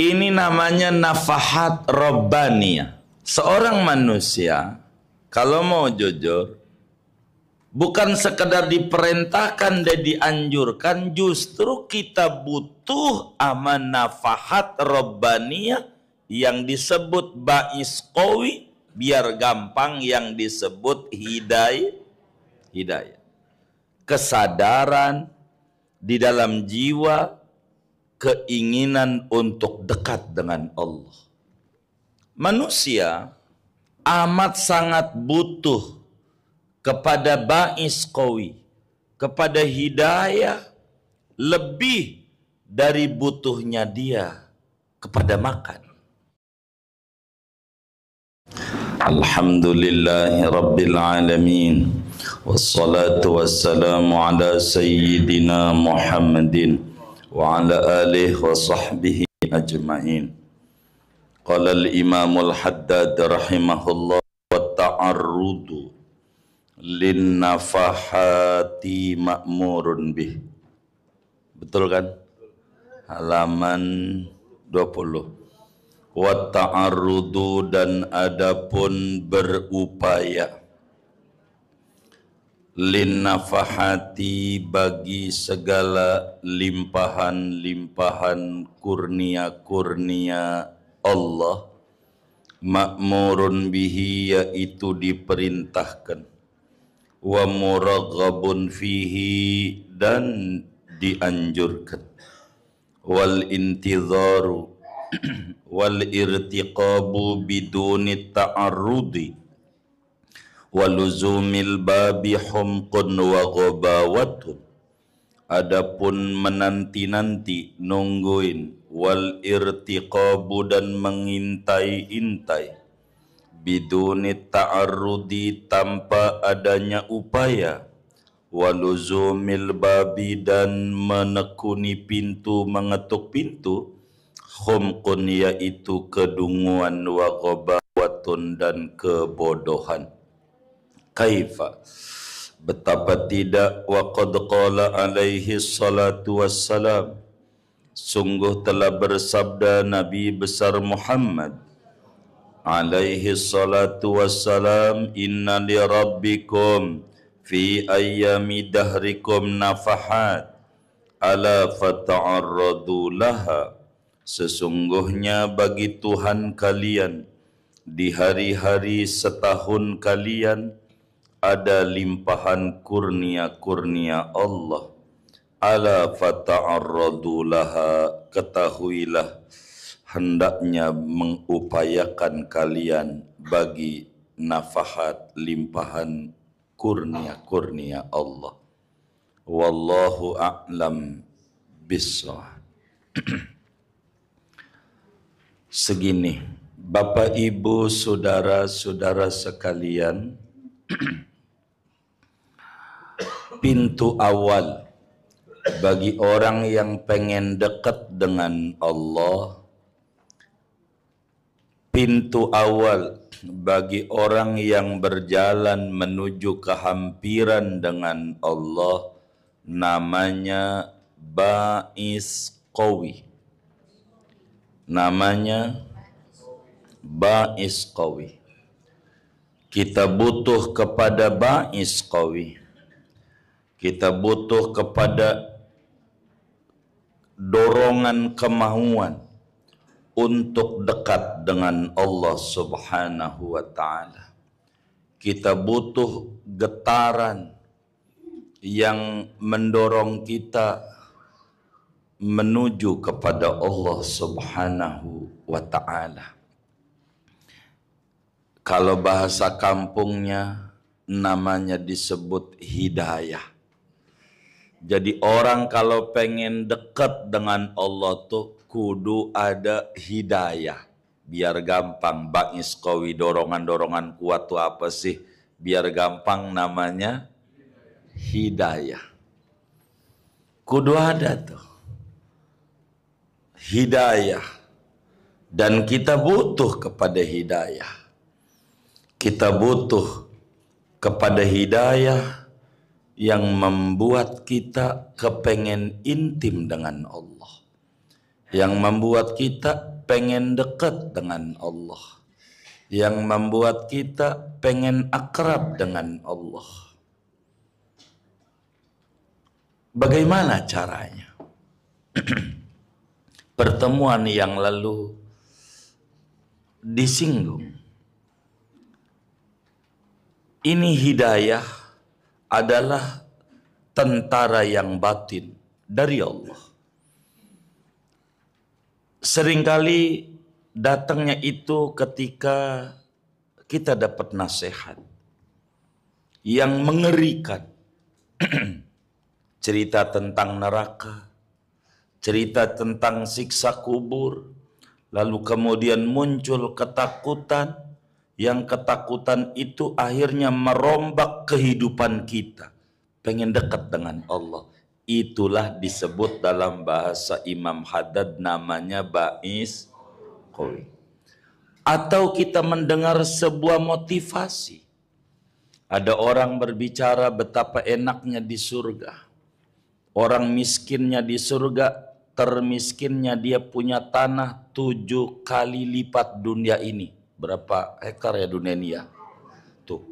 Ini namanya nafahat rabbaniyah. Seorang manusia kalau mau jujur, bukan sekedar diperintahkan dan dianjurkan, justru kita butuh aman nafahat rabbaniyah yang disebut ba'is qawi, biar gampang yang disebut hidayah. Kesadaran di dalam jiwa, keinginan untuk dekat dengan Allah. Manusia amat sangat butuh kepada ba'is qawi, kepada hidayah, lebih dari butuhnya dia kepada makan. Alhamdulillahi Rabbil Alamin, wassalatu wassalamu ala sayyidina Muhammadin wa ala alihi wa sahbihi ajma'in. Qala al-Imam al-Haddad rahimahullah, wa ta'arrudu lin nafahati ma'murun bih. Betul kan? Halaman 20. Wa ta'arrudu, dan adapun berupaya, lin nafahati, bagi segala limpahan-limpahan kurnia-kurnia Allah, ma'murun bihi, yaitu diperintahkan, wa muraghabun fihi, dan dianjurkan, wal intidharu wal irtiqabu biduni ta'arrudi, waluzumil babi humqun wa ghabawatun, adapun menanti-nanti, nungguin, wal irtiqabu, dan mengintai-intai, biduni ta'arrudi, tanpa adanya upaya, waluzumil babi, dan menekuni pintu, mengetuk pintu, humqun, yaitu kedunguan, wa ghabawatun, dan kebodohan. Kaifa, betapa tidak, wa qad qala alaihi salatu wassalam, sungguh telah bersabda Nabi besar Muhammad alaihi salatu wassalam, inna li rabbikum fi ayyami dahrikum nafahat ala fata'arradu laha, sesungguhnya bagi Tuhan kalian di hari-hari setahun kalian ada limpahan kurnia-kurnia Allah. Ala fata'arradu laha, ketahuilah hendaknya mengupayakan kalian bagi nafahat, limpahan kurnia-kurnia Allah. Wallahu a'lam bissawab. Segini, Bapak Ibu, saudara-saudara sekalian, pintu awal bagi orang yang pengen dekat dengan Allah, pintu awal bagi orang yang berjalan menuju kehampiran dengan Allah, namanya ba'is qawi. Namanya ba'is qawi. Kita butuh kepada ba'is qawi. Kita butuh kepada dorongan kemauan untuk dekat dengan Allah Subhanahu wa ta'ala. Kita butuh getaran yang mendorong kita menuju kepada Allah Subhanahu wa ta'ala. Kalau bahasa kampungnya namanya disebut hidayah. Jadi orang kalau pengen dekat dengan Allah tuh kudu ada hidayah. Biar gampang, ba'is qawi, dorongan-dorongan kuat tuh apa sih? Biar gampang namanya hidayah. Kudu ada tuh hidayah, dan kita butuh kepada hidayah. Kita butuh kepada hidayah yang membuat kita kepengen intim dengan Allah, yang membuat kita pengen dekat dengan Allah, yang membuat kita pengen akrab dengan Allah. Bagaimana caranya? Pertemuan yang lalu disinggung. Ini hidayah adalah tentara yang batin dari Allah. Seringkali datangnya itu ketika kita dapat nasihat yang mengerikan. Cerita tentang neraka, cerita tentang siksa kubur, lalu kemudian muncul ketakutan, yang ketakutan itu akhirnya merombak kehidupan kita. Pengen dekat dengan Allah. Itulah disebut dalam bahasa Imam Haddad namanya ba'is qawi. Atau kita mendengar sebuah motivasi. Ada orang berbicara betapa enaknya di surga. Orang miskinnya di surga, termiskinnya dia punya tanah 7 kali lipat dunia ini. Berapa hektar ya dunia ini ya? Tuh.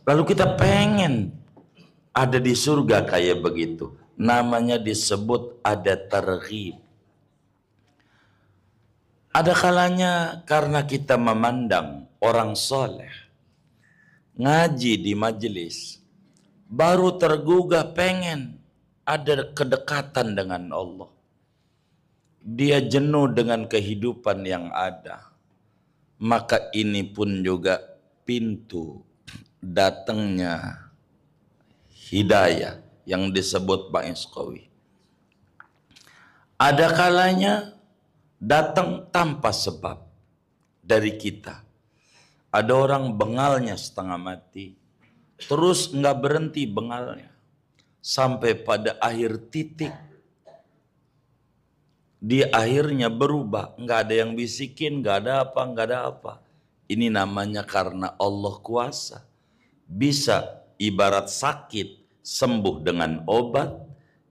Lalu kita pengen ada di surga kayak begitu. Namanya disebut ada targhib. Ada kalanya karena kita memandang orang soleh ngaji di majelis, baru tergugah pengen ada kedekatan dengan Allah. Dia jenuh dengan kehidupan yang ada. Maka ini pun juga pintu datangnya hidayah yang disebut ba'is qawi. Ada kalanya datang tanpa sebab dari kita. Ada orang bengalnya setengah mati, terus nggak berhenti bengalnya. Sampai pada akhir titik dia akhirnya berubah, nggak ada yang bisikin, nggak ada apa. Ini namanya karena Allah kuasa. Bisa ibarat sakit sembuh dengan obat,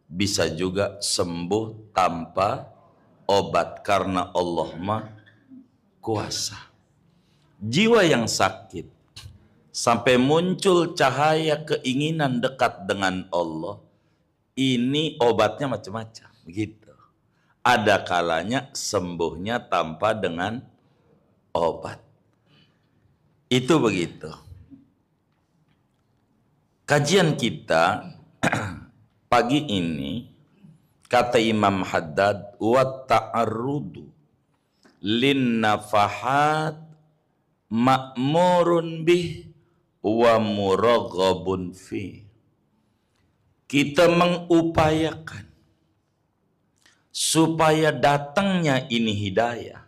bisa juga sembuh tanpa obat karena Allah mah kuasa. Jiwa yang sakit sampai muncul cahaya keinginan dekat dengan Allah, ini obatnya macam-macam, begitu. Ada kalanya sembuhnya tanpa dengan obat. Itu begitu. Kajian kita pagi ini, kata Imam Haddad, wa ta'arrudu lin nafahat ma'murun bih wa muraghabun fi. Kita mengupayakan supaya datangnya ini hidayah.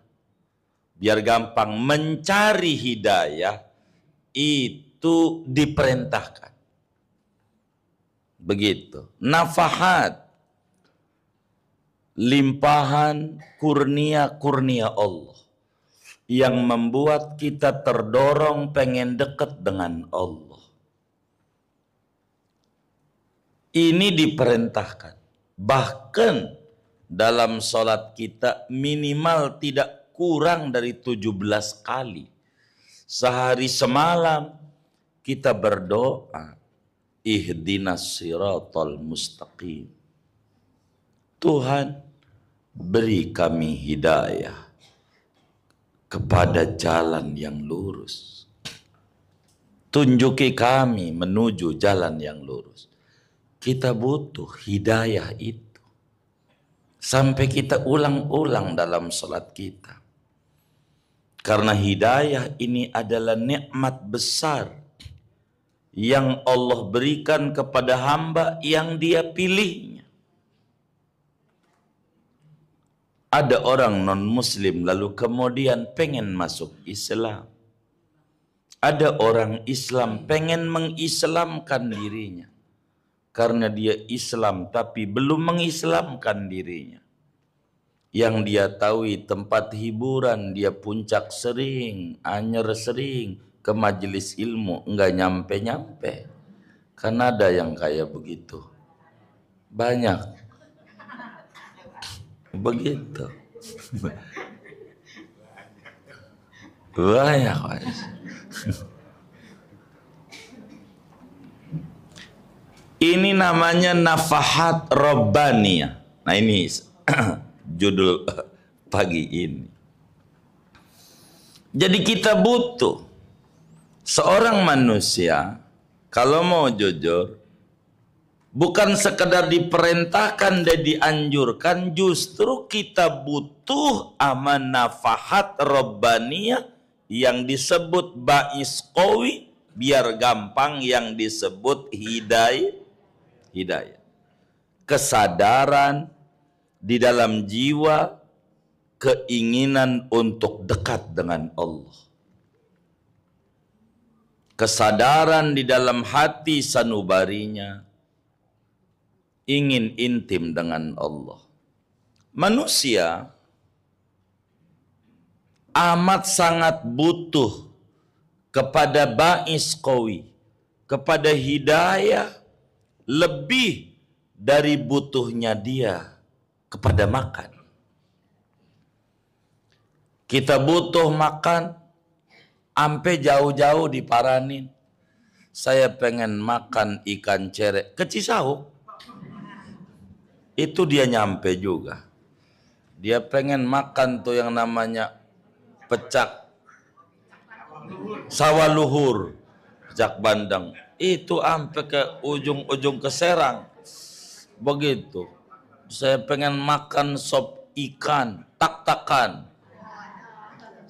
Biar gampang mencari hidayah itu diperintahkan. Begitu. Nafahat, limpahan kurnia-kurnia Allah yang membuat kita terdorong pengen dekat dengan Allah. Ini diperintahkan. Bahkan dalam sholat kita minimal tidak kurang dari 17 kali. Sehari semalam kita berdoa, ihdinas siratal mustaqim. Tuhan, beri kami hidayah kepada jalan yang lurus. Tunjuki kami menuju jalan yang lurus. Kita butuh hidayah itu. Sampai kita ulang-ulang dalam salat kita. Karena hidayah ini adalah nikmat besar yang Allah berikan kepada hamba yang Dia pilihnya. Ada orang non-muslim lalu kemudian pengen masuk Islam. Ada orang Islam pengen mengislamkan dirinya. Karena dia Islam tapi belum mengislamkan dirinya. Yang dia tahu tempat hiburan, dia puncak sering, anyer sering, ke majelis ilmu, enggak nyampe-nyampe. Karena ada yang kayak begitu. Banyak. Begitu. Banyak. Ini namanya nafahat robbaniyah. Nah ini judul pagi ini. Jadi kita butuh seorang manusia kalau mau jujur, bukan sekedar diperintahkan dan dianjurkan, justru kita butuh aman nafahat robbaniyah yang disebut ba'is qawi, biar gampang yang disebut hidayah. Kesadaran di dalam jiwa, keinginan untuk dekat dengan Allah. Kesadaran di dalam hati sanubarinya, ingin intim dengan Allah. Manusia amat sangat butuh kepada ba'is qawi, kepada hidayah, lebih dari butuhnya dia kepada makan. Kita butuh makan, ampe jauh-jauh diparanin. Saya pengen makan ikan cere ke Cisauk. Itu dia nyampe juga. Dia pengen makan tuh yang namanya pecak sawah luhur, pecak bandeng. Itu sampai ke ujung-ujung ke Serang. Begitu. Saya pengen makan sop ikan, tak-takan.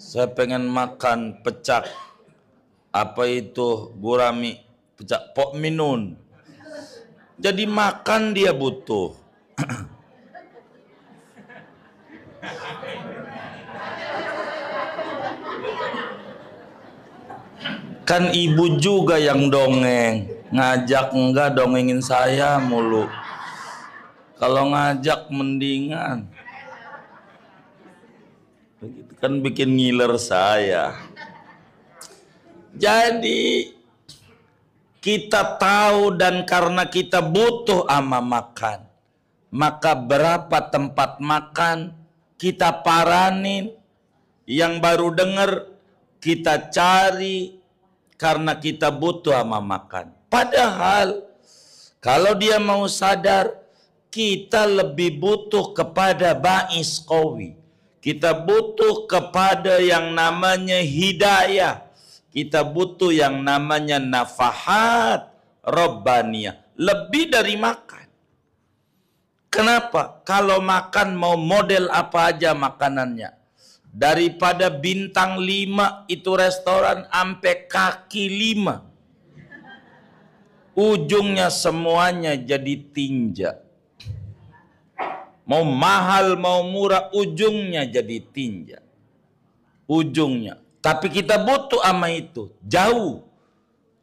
Saya pengen makan pecak, apa itu, gurami, pecak pok minun. Jadi makan dia butuh. Kan ibu juga yang dongeng, ngajak enggak dongengin saya mulu. Kalau ngajak mendingan. Begitu kan bikin ngiler saya. Jadi kita tahu dan karena kita butuh ama makan, maka berapa tempat makan kita paranin, yang baru dengar kita cari, karena kita butuh ama makan. Padahal kalau dia mau sadar, kita lebih butuh kepada ba'is qawi. Kita butuh kepada yang namanya hidayah. Kita butuh yang namanya nafahat robbaniyah. Lebih dari makan. Kenapa? Kalau makan mau model apa aja makanannya. Daripada bintang 5 itu restoran sampai kaki 5. Ujungnya semuanya jadi tinja. Mau mahal mau murah ujungnya jadi tinja. Ujungnya. Tapi kita butuh ama itu. Jauh.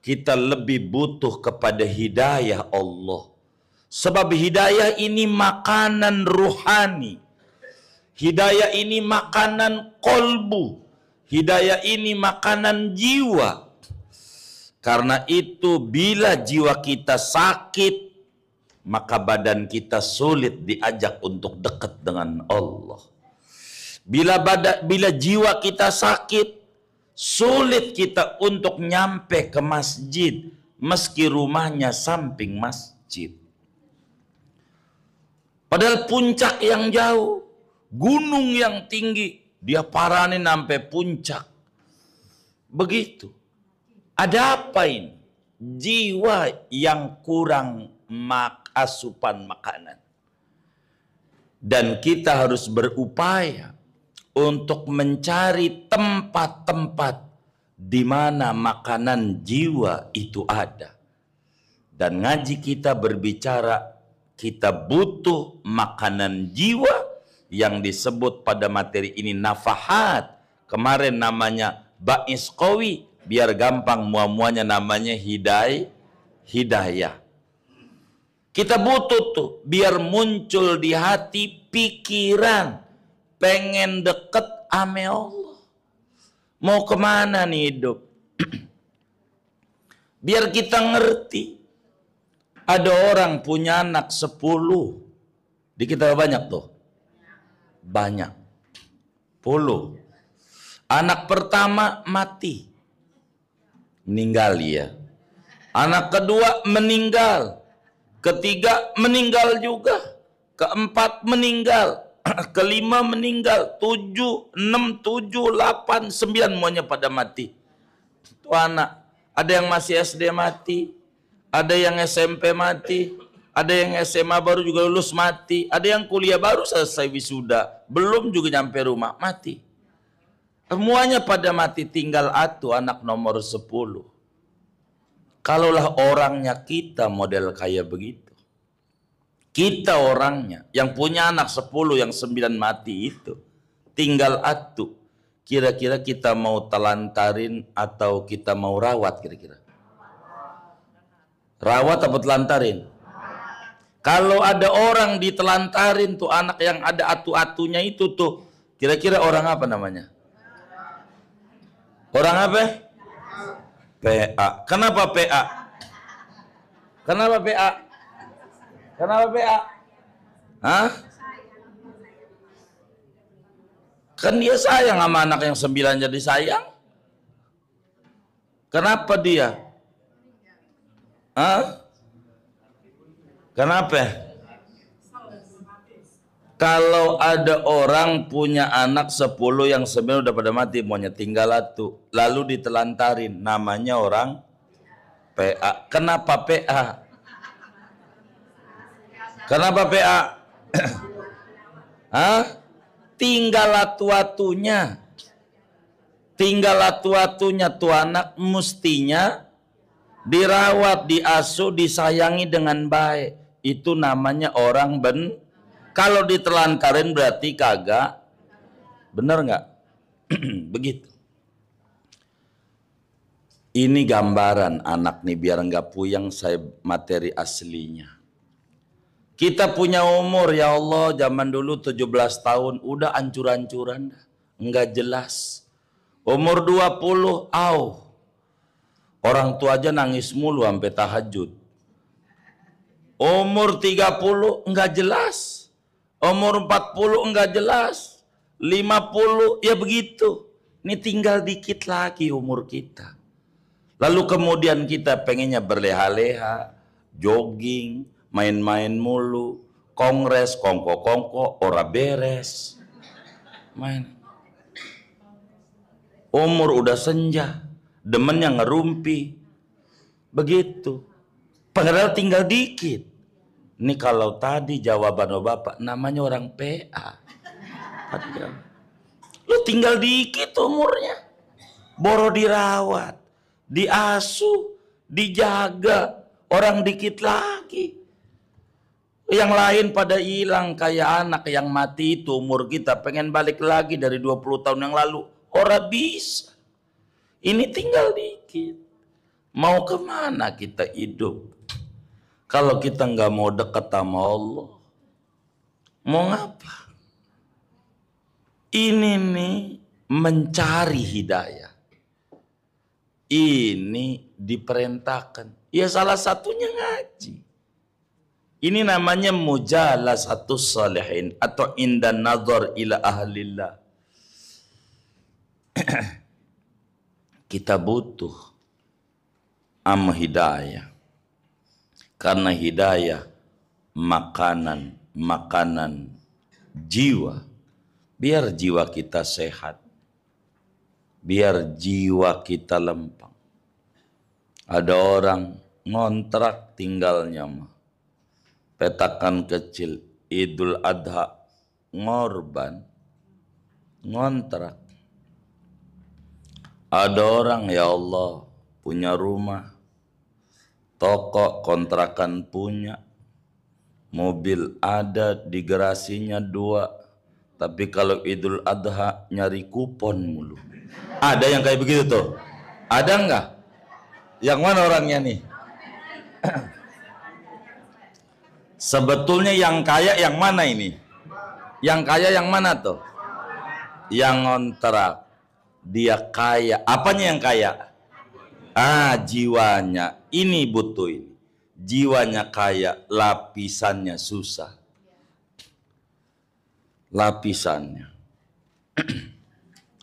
Kita lebih butuh kepada hidayah Allah. Sebab hidayah ini makanan ruhani. Hidayah ini makanan kolbu. Hidayah ini makanan jiwa. Karena itu bila jiwa kita sakit, maka badan kita sulit diajak untuk dekat dengan Allah. Bila jiwa kita sakit, sulit kita untuk nyampe ke masjid, meski rumahnya samping masjid. Padahal puncak yang jauh, gunung yang tinggi, dia paranin sampai puncak. Begitu. Ada apa ini? Jiwa yang kurang asupan makanan. Dan kita harus berupaya untuk mencari tempat-tempat di mana makanan jiwa itu ada. Dan ngaji kita berbicara, kita butuh makanan jiwa yang disebut pada materi ini nafahat. Kemarin namanya ba'is qawi, biar gampang muamuanya namanya hidayah. Kita butuh tuh biar muncul di hati pikiran pengen deket ame Allah. Mau kemana nih hidup? Biar kita ngerti. Ada orang punya anak 10. Di kita banyak tuh. Banyak. 10. Anak pertama mati, meninggal ya. Anak kedua meninggal, ketiga meninggal juga, keempat meninggal, kelima meninggal, 7, 6, 7, 8, 9 semuanya pada mati. Itu anak. Ada yang masih SD mati, ada yang SMP mati, ada yang SMA baru juga lulus mati, ada yang kuliah baru selesai wisuda, belum juga nyampe rumah mati. Semuanya pada mati, tinggal atu anak nomor 10. Kalaulah orangnya kita model kayak begitu. Kita orangnya yang punya anak 10 yang 9 mati itu. Tinggal atu. Kira-kira kita mau telantarin atau kita mau rawat kira-kira? Rawat atau telantarin? Kalau ada orang ditelantarin tuh anak yang ada atu-atunya itu tuh, kira-kira orang apa namanya? Orang apa? PA. Kenapa PA? Kenapa PA? Kenapa PA? Hah? Kan dia sayang sama anak yang 9 jadi sayang. Kenapa dia? Hah? Kenapa? Kalau ada orang punya anak 10 yang 9 udah pada mati, maunya tinggal atu, lalu ditelantarin, namanya orang PA. Kenapa PA? Kenapa PA? Hah? Tinggal atu-atunya. Tinggal atu-atunya tuh anak mestinya dirawat, diasuh, disayangi dengan baik. Itu namanya orang Kalau ditelantarin berarti kagak. Bener nggak? Begitu. Ini gambaran anak nih biar nggak puyeng saya materi aslinya. Kita punya umur ya Allah zaman dulu 17 tahun udah ancur-ancuran dah. Nggak jelas. Umur 20 orang tua aja nangis mulu sampai tahajud. Umur 30 nggak jelas. Umur 40 enggak jelas. 50 ya begitu. Ini tinggal dikit lagi umur kita. Lalu kemudian kita pengennya berleha-leha, jogging, main-main mulu, kongres, kongko-kongko, ora beres. Main. Umur udah senja, demennya ngerumpi. Begitu. Padahal tinggal dikit. Ini kalau tadi jawaban Bapak namanya orang PA. Lu tinggal dikit umurnya. Boro dirawat, diasuh, dijaga. Orang dikit lagi. Yang lain pada hilang kayak anak yang mati itu umur kita pengen balik lagi dari 20 tahun yang lalu. Ora bisa. Ini tinggal dikit. Mau kemana kita hidup? Kalau kita nggak mau dekat sama Allah, mau ngapa? Ini nih mencari hidayah. Ini diperintahkan. Ya salah satunya ngaji. Ini namanya mujalasatus salihin atau indan nazar ila ahlillah. Kita butuh hidayah. Karena hidayah makanan jiwa. Biar jiwa kita sehat. Biar jiwa kita lempang. Ada orang ngontrak tinggalnya mah. Petakan kecil Idul Adha ngorban ngontrak. Ada orang ya Allah punya rumah, toko kontrakan punya, mobil ada di garasinya 2, tapi kalau Idul Adha nyari kupon mulu. Ada yang kayak begitu tuh? Ada enggak? Yang mana orangnya nih? Sebetulnya yang kaya yang mana ini? Yang kaya yang mana tuh? Yang ngontrak. Dia kaya. Apanya yang kaya? Jiwanya. Ini butuh ini. Jiwanya kaya, lapisannya susah. Lapisannya.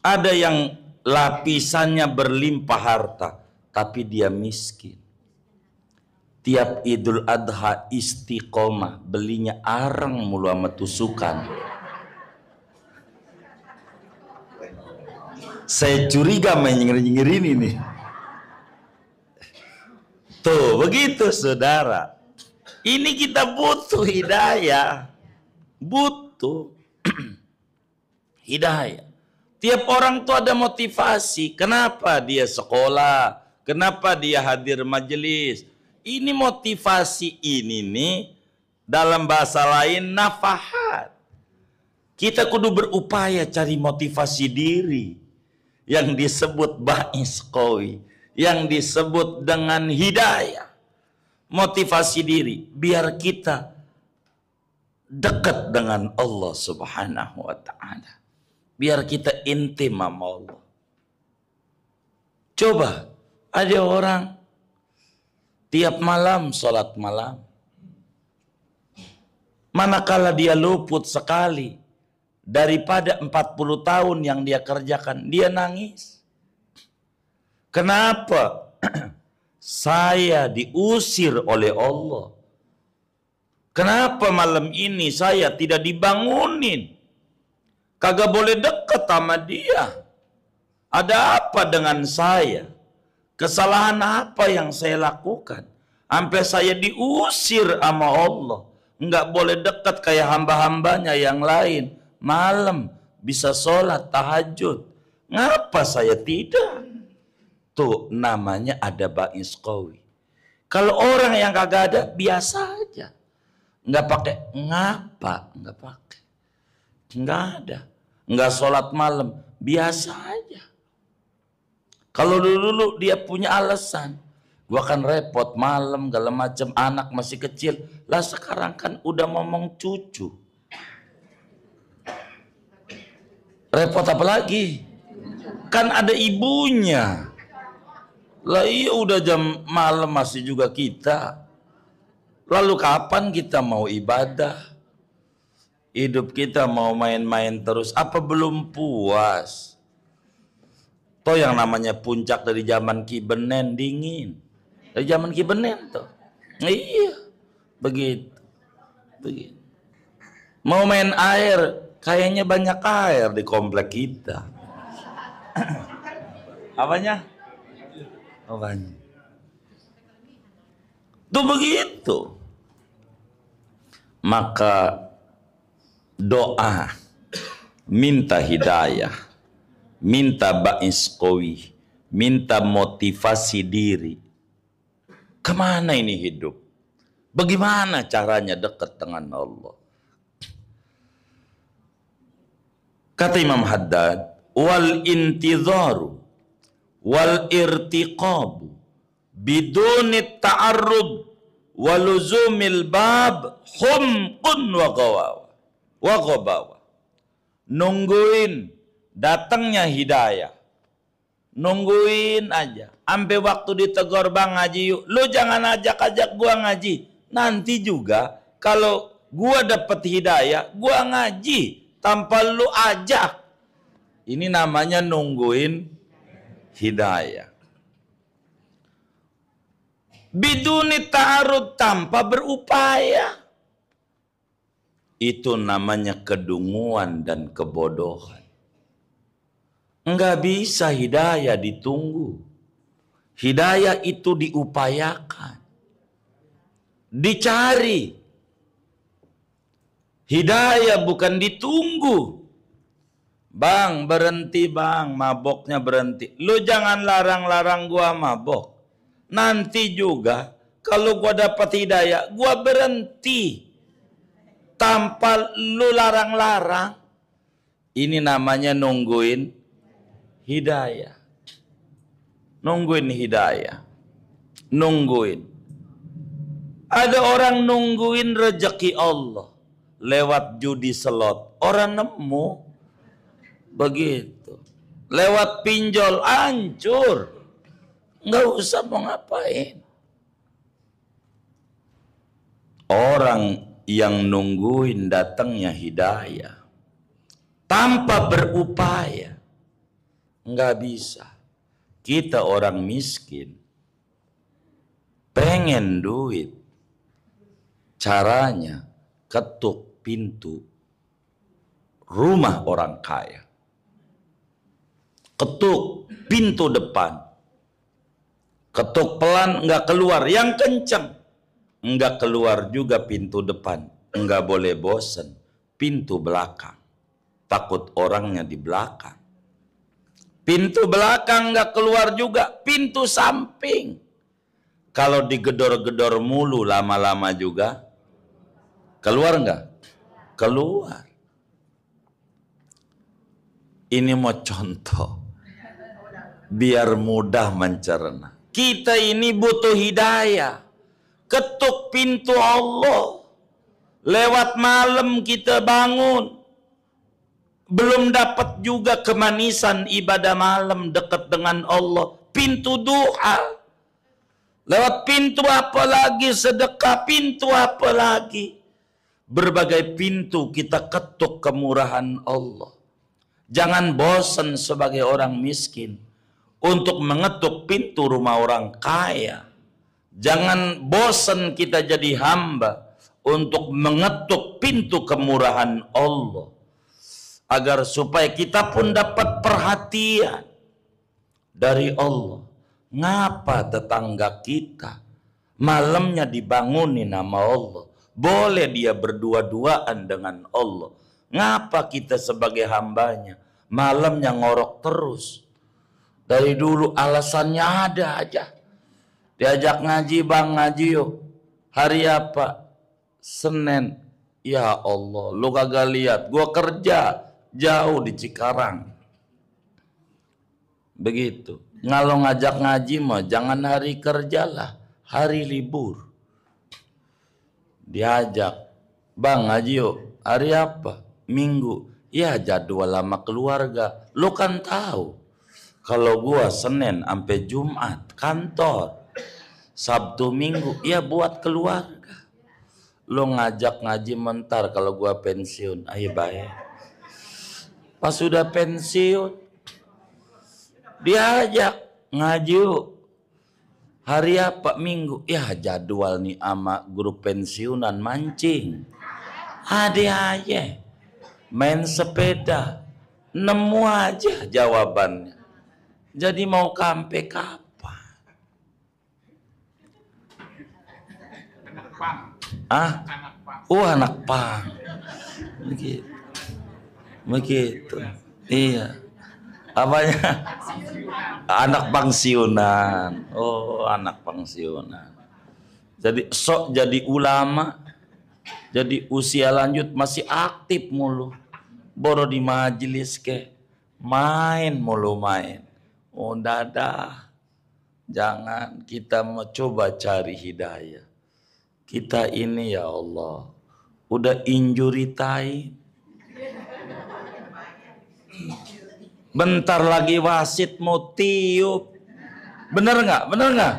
Ada yang lapisannya berlimpah harta, tapi dia miskin. Tiap Idul Adha istiqomah, belinya arang mulu sama tusukan. Saya curiga main nyengir-nyengir ini nih. Tuh, begitu saudara. Ini kita butuh hidayah. Butuh hidayah. Tiap orang tuh ada motivasi. Kenapa dia sekolah? Kenapa dia hadir majelis? Ini motivasi ini nih, dalam bahasa lain nafahat. Kita kudu berupaya cari motivasi diri. Yang disebut ba'is qawi. Yang disebut dengan hidayah. Motivasi diri. Biar kita dekat dengan Allah subhanahu wa ta'ala. Biar kita intim sama Allah. Coba, ada orang tiap malam sholat malam. Manakala dia luput sekali daripada 40 tahun yang dia kerjakan, dia nangis. Kenapa? Saya diusir oleh Allah. Kenapa malam ini saya tidak dibangunin? Kagak boleh dekat sama dia. Ada apa dengan saya? Kesalahan apa yang saya lakukan? Sampai saya diusir sama Allah. Enggak boleh dekat kayak hamba-hambanya yang lain. Malam bisa sholat tahajud. Ngapa saya tidak? Tuh namanya ada ba'is qawi. Kalau orang yang kagak ada, biasa aja. Enggak pakai ngapa, enggak pakai. Enggak ada. Enggak sholat malam, biasa aja. Kalau dulu dia punya alasan, gua kan repot malam, segala macam, anak masih kecil. Lah sekarang kan udah ngomong cucu. Repot apa lagi? Kan ada ibunya. Lah iya udah jam malam masih juga kita. Lalu kapan kita mau ibadah? Hidup kita mau main-main terus, apa belum puas? Toh yang namanya puncak dari zaman Ki Benen dingin. Dari zaman Ki Benen tuh. Iya, begitu. Begitu. Mau main air, kayaknya banyak air di komplek kita. Apanya? Oh banyak. Tuh begitu. Maka doa, minta hidayah, minta ba'is qawi, minta motivasi diri. Kemana ini hidup? Bagaimana caranya dekat dengan Allah? Kata Imam Haddad, wal intidharu wal irtiqabu biduni ta'arrud waluzumil bab humqun wa gawawa. Nungguin datangnya hidayah. Nungguin aja. Sampai waktu ditegur, bang ngaji yuk. Lu jangan ajak-ajak gua ngaji. Nanti juga kalau gua dapet hidayah, gua ngaji tanpa lu ajak. Ini namanya nungguin hidayah. Biduni ta'arud, tanpa berupaya. Itu namanya kedunguan dan kebodohan. Enggak bisa hidayah ditunggu. Hidayah itu diupayakan. Dicari. Hidayah bukan ditunggu. Bang, berhenti bang, maboknya berhenti. Lu jangan larang-larang gua mabok. Nanti juga kalau gua dapat hidayah, gua berhenti. Tanpa lu larang-larang. Ini namanya nungguin hidayah. Nungguin hidayah. Nungguin. Ada orang nungguin rezeki Allah lewat judi slot. Orang nemu begitu. Lewat pinjol hancur. Nggak usah mau ngapain. Orang yang nungguin datangnya hidayah tanpa berupaya, Nggak bisa. Kita orang miskin, pengen duit, caranya ketuk pintu rumah orang kaya. Ketuk pintu depan. Ketuk pelan nggak keluar, yang kenceng. Nggak keluar juga pintu depan. Nggak boleh bosen. Pintu belakang. Takut orangnya di belakang. Pintu belakang nggak keluar juga, pintu samping. Kalau digedor-gedor mulu lama-lama juga keluar nggak? Keluar. Ini mau contoh biar mudah mencerna. Kita ini butuh hidayah. Ketuk pintu Allah. Lewat malam kita bangun. Belum dapat juga kemanisan ibadah malam dekat dengan Allah. Pintu doa. Lewat pintu apa lagi? Sedekah. Pintu apa lagi? Berbagai pintu kita ketuk kemurahan Allah. Jangan bosan sebagai orang miskin untuk mengetuk pintu rumah orang kaya. Jangan bosan kita jadi hamba untuk mengetuk pintu kemurahan Allah. Agar supaya kita pun dapat perhatian dari Allah. Ngapa tetangga kita malamnya dibangunin nama Allah? Boleh dia berdua-duaan dengan Allah. Ngapa kita sebagai hambanya malamnya ngorok terus? Dari dulu alasannya ada aja. Diajak ngaji, bang ngaji yuk. Hari apa? Senin. Ya Allah, lu kagak lihat. Gua kerja jauh di Cikarang. Begitu. Kalau ngajak ngaji mah jangan hari kerja lah. Hari libur. Diajak. Bang ngaji yuk. Hari apa? Minggu. Ya jadwal lama keluarga. Lu kan tahu. Kalau gua Senin sampai Jumat kantor. Sabtu Minggu ya buat keluarga. Lu ngajak ngaji mentar kalau gua pensiun. Ayo baik. Pas sudah pensiun diajak ngaji yuk. Hari apa? Minggu. Ya jadwal nih ama guru pensiunan mancing. Ada aja. Main sepeda. Nemu aja jawabannya. Jadi mau kampe kapan? Anak pang. Begitu. Begitu. Iya. Apanya? Anak pensiunan. Oh, anak pensiunan. Jadi sok jadi ulama. Jadi usia lanjut masih aktif mulu. Boro di majelis ke. Main mulu main. Oh, dadah. Jangan, kita mau coba cari hidayah. Kita ini ya Allah. Udah injury time. Bentar lagi wasit mau tiup. Bener nggak? Bener nggak?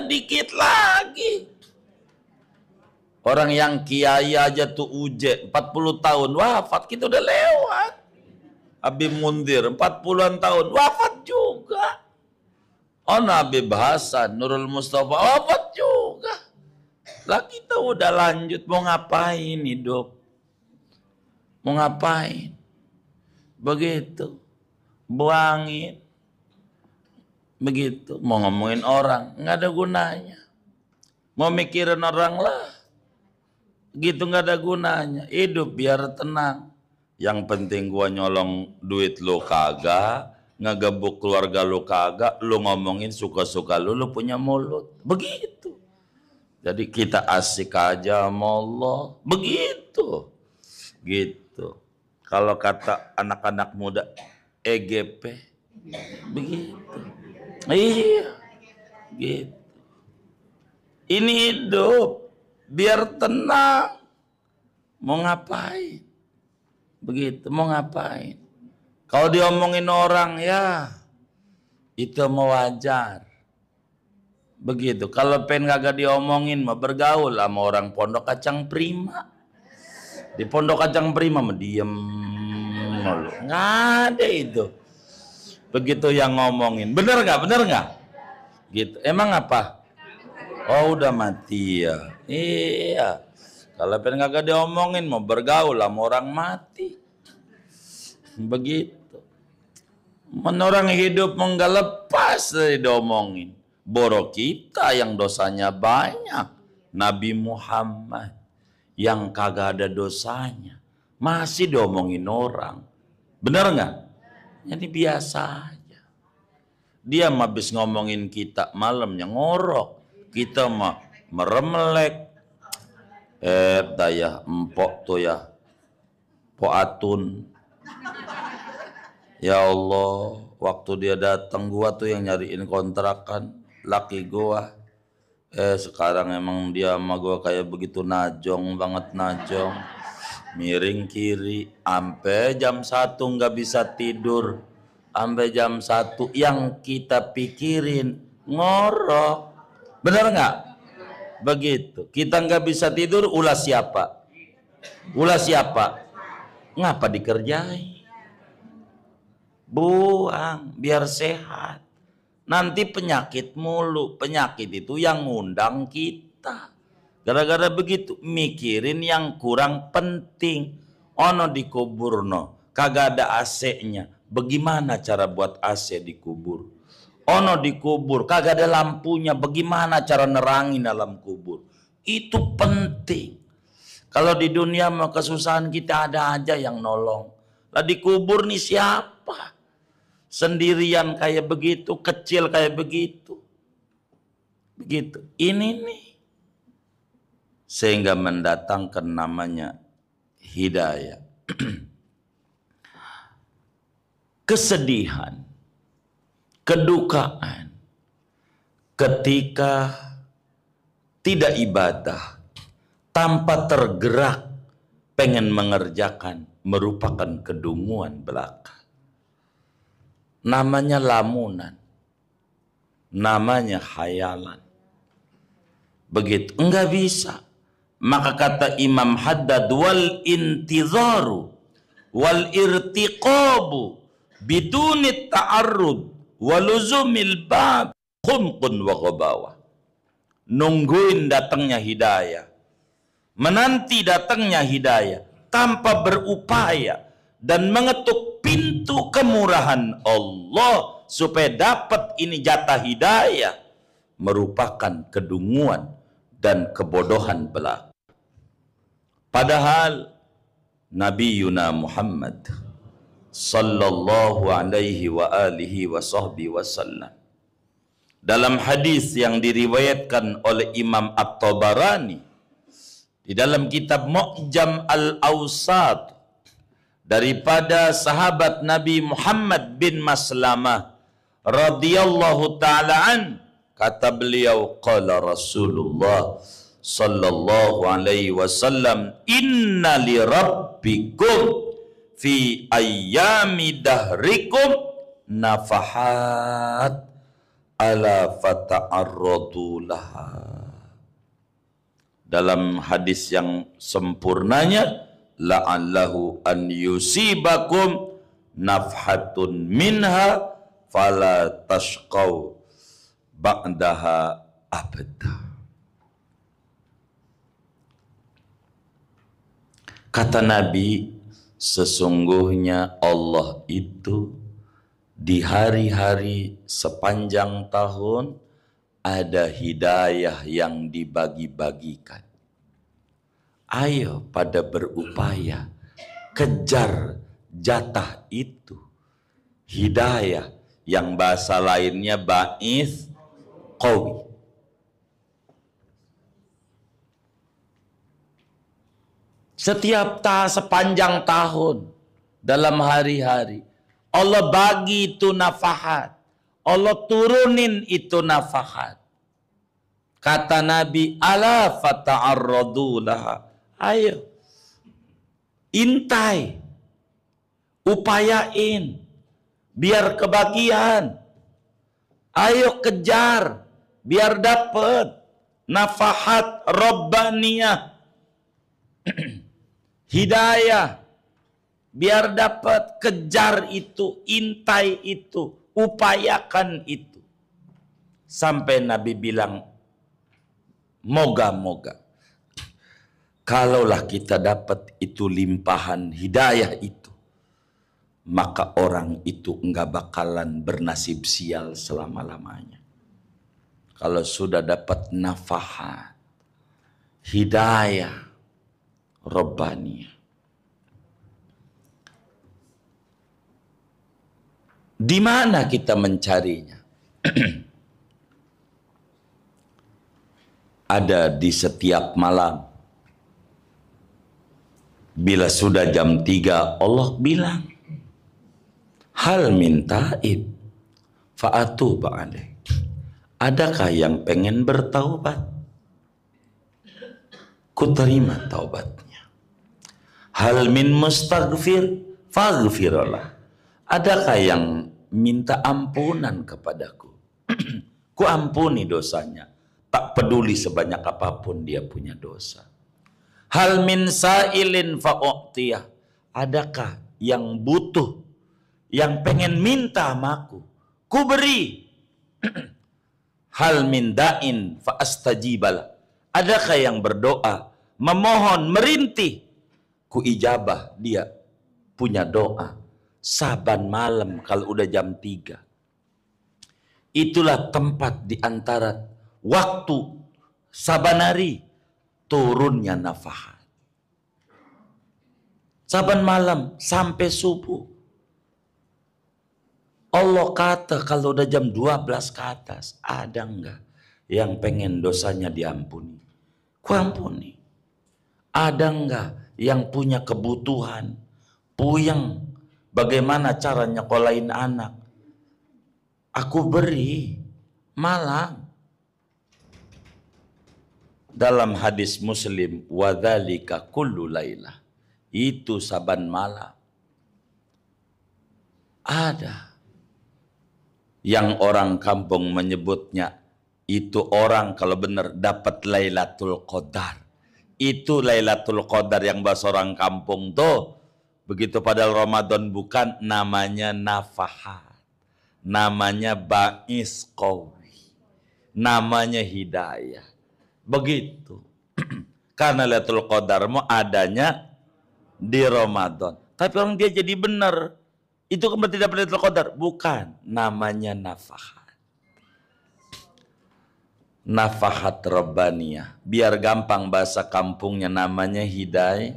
Dikit lagi. Orang yang kiai aja tuh uje 40 tahun wafat, kita udah lewat. Habib Mundir 40-an tahun wafat juga. Oh, Habib Hasan, Nurul Mustafa wafat juga. Lah kita udah lanjut, mau ngapain hidup? Mau ngapain? Begitu. Buangin. Begitu. Mau ngomongin orang, nggak ada gunanya. Mau mikirin orang lah. Gitu nggak ada gunanya. Hidup biar tenang. Yang penting gua nyolong duit lo kagak, ngegebuk keluarga lo kagak, lo ngomongin suka-suka lo punya mulut. Begitu. Jadi kita asik aja sama Allah. Begitu. Gitu. Kalau kata anak-anak muda EGP. Begitu. Iya. Gitu. Ini hidup. Biar tenang. Mau ngapain? Begitu. Mau ngapain? Kalau diomongin orang ya. Itu mau wajar. Begitu. Kalau pengen kagak diomongin mah bergaul sama orang Pondok Kacang Prima. Di Pondok Kacang Prima mah diem malu. Nggak ada itu. Begitu yang ngomongin. Bener nggak? Bener nggak? Gitu. Emang apa? Oh udah mati ya. Iya. Kalau pengen kagak diomongin mau bergaul sama orang mati. Begitu. Orang hidup nggak lepas dari diomongin. Boro kita yang dosanya banyak. Nabi Muhammad yang kagak ada dosanya masih diomongin orang. Bener nggak? Jadi biasa aja. Dia habis ngomongin kita malamnya ngorok. Kita mah meremelek. Daya empok tuh ya. Poatun. Ya Allah, waktu dia datang gua tuh yang nyariin kontrakan. Laki gua. Sekarang emang dia sama gua kayak begitu najong banget najong. Miring kiri, sampai jam 1 nggak bisa tidur, sampai jam 1 yang kita pikirin ngorok, bener nggak? Begitu, kita nggak bisa tidur, ulah siapa? Ulah siapa? Ngapa dikerjain? Buang, biar sehat. Nanti penyakit mulu, penyakit itu yang ngundang kita. Gara-gara begitu mikirin yang kurang penting. Ono dikubur no, kagak ada AC-nya. Bagaimana cara buat AC dikubur? Ono dikubur, kagak ada lampunya. Bagaimana cara nerangin dalam kubur? Itu penting. Kalau di dunia mau kesusahan kita ada aja yang nolong. Lah dikubur nih siapa? Sendirian kayak begitu, kecil kayak begitu. Begitu. Ini nih. Sehingga mendatangkan namanya hidayah. Kesedihan, kedukaan ketika tidak ibadah tanpa tergerak pengen mengerjakan merupakan kedunguan belaka. Namanya lamunan, namanya khayalan. Begitu, enggak bisa. Maka kata Imam Haddad, wal intizaru wal irtiqabu bidunit ta'arrud waluzumil bab khumqun wa ghabawa. Nungguin datangnya hidayah, menanti datangnya hidayah tanpa berupaya dan mengetuk pintu kemurahan Allah supaya dapat ini jatah hidayah merupakan kedunguan dan kebodohan belaka. Padahal Nabi Yuna Muhammad sallallahu alaihi wa alihi wa sahbihi wasallam dalam hadis yang diriwayatkan oleh Imam At-Tabarani di dalam kitab Mu'jam Al-Awsat daripada sahabat Nabi Muhammad bin Maslamah radhiyallahu ta'ala an, kata beliau, qala Rasulullah sallallahu alaihi wasallam, inna li rabbikum fi ayyami dahrikum nafahat ala fata'arradu laha. Dalam hadis yang sempurnanya, la'allahu an yusibakum nafhatun minha fala tashqaw ba'daha abada. Kata Nabi, sesungguhnya Allah itu di hari-hari sepanjang tahun ada hidayah yang dibagi-bagikan. Ayo pada berupaya kejar jatah itu. Hidayah yang bahasa lainnya ba'is qawi. Setiap sepanjang tahun dalam hari-hari Allah bagi itu nafahat, Allah turunin itu nafahat. Kata Nabi, ala fata'arradu laha. Ayo intai, upayain biar kebagian. Ayo kejar biar dapat nafahat rabbaniyah. Hidayah biar dapat, kejar itu, intai itu, upayakan itu. Sampai Nabi bilang, moga-moga kalaulah kita dapat itu limpahan hidayah itu, maka orang itu enggak bakalan bernasib sial selama-lamanya. Kalau sudah dapat nafahat hidayah Rabbaniyah. Di mana kita mencarinya? Ada di setiap malam. Bila sudah jam 3, Allah bilang, hal min taib fa'atu ba'alaih. Adakah yang pengen bertaubat? Ku terima taubatnya. Hal min mustaghfir faghfirullah. Adakah yang minta ampunan kepadaku? Ku ampuni dosanya. Tak peduli sebanyak apapun dia punya dosa. Hal min sa'ilin fa'u'tiyah. Adakah yang butuh, yang pengen minta amaku, ku beri. Hal min da'in fa'astajibalah. Adakah yang berdoa, memohon, merintih, ku ijabah dia punya doa. Saban malam kalau udah jam 3. Itulah tempat di antara waktu saban hari turunnya nafahat. Saban malam sampai subuh. Allah kata kalau udah jam 12 ke atas, ada enggak yang pengen dosanya diampuni? Ku ampuni. Ada enggak yang punya kebutuhan, puyeng, bagaimana cara nyekolahin anak? Aku beri malam. Dalam hadis Muslim, wadzalika kullu lailah. Itu saban malam. Ada yang orang kampung menyebutnya, itu orang kalau benar dapat Lailatul Qadar. Itu Lailatul Qadar yang bahasa orang kampung tuh. Begitu padahal Ramadan bukan, namanya nafahat. Namanya ba'is qawi. Namanya hidayah. Begitu. Karena Lailatul Qadar mau adanya di Ramadan. Tapi orang dia jadi benar. Itu kan berarti dapat Lailatul Qadar. Bukan. Namanya nafahat. Nafahat Rabbaniyah. Biar gampang bahasa kampungnya namanya hidayah.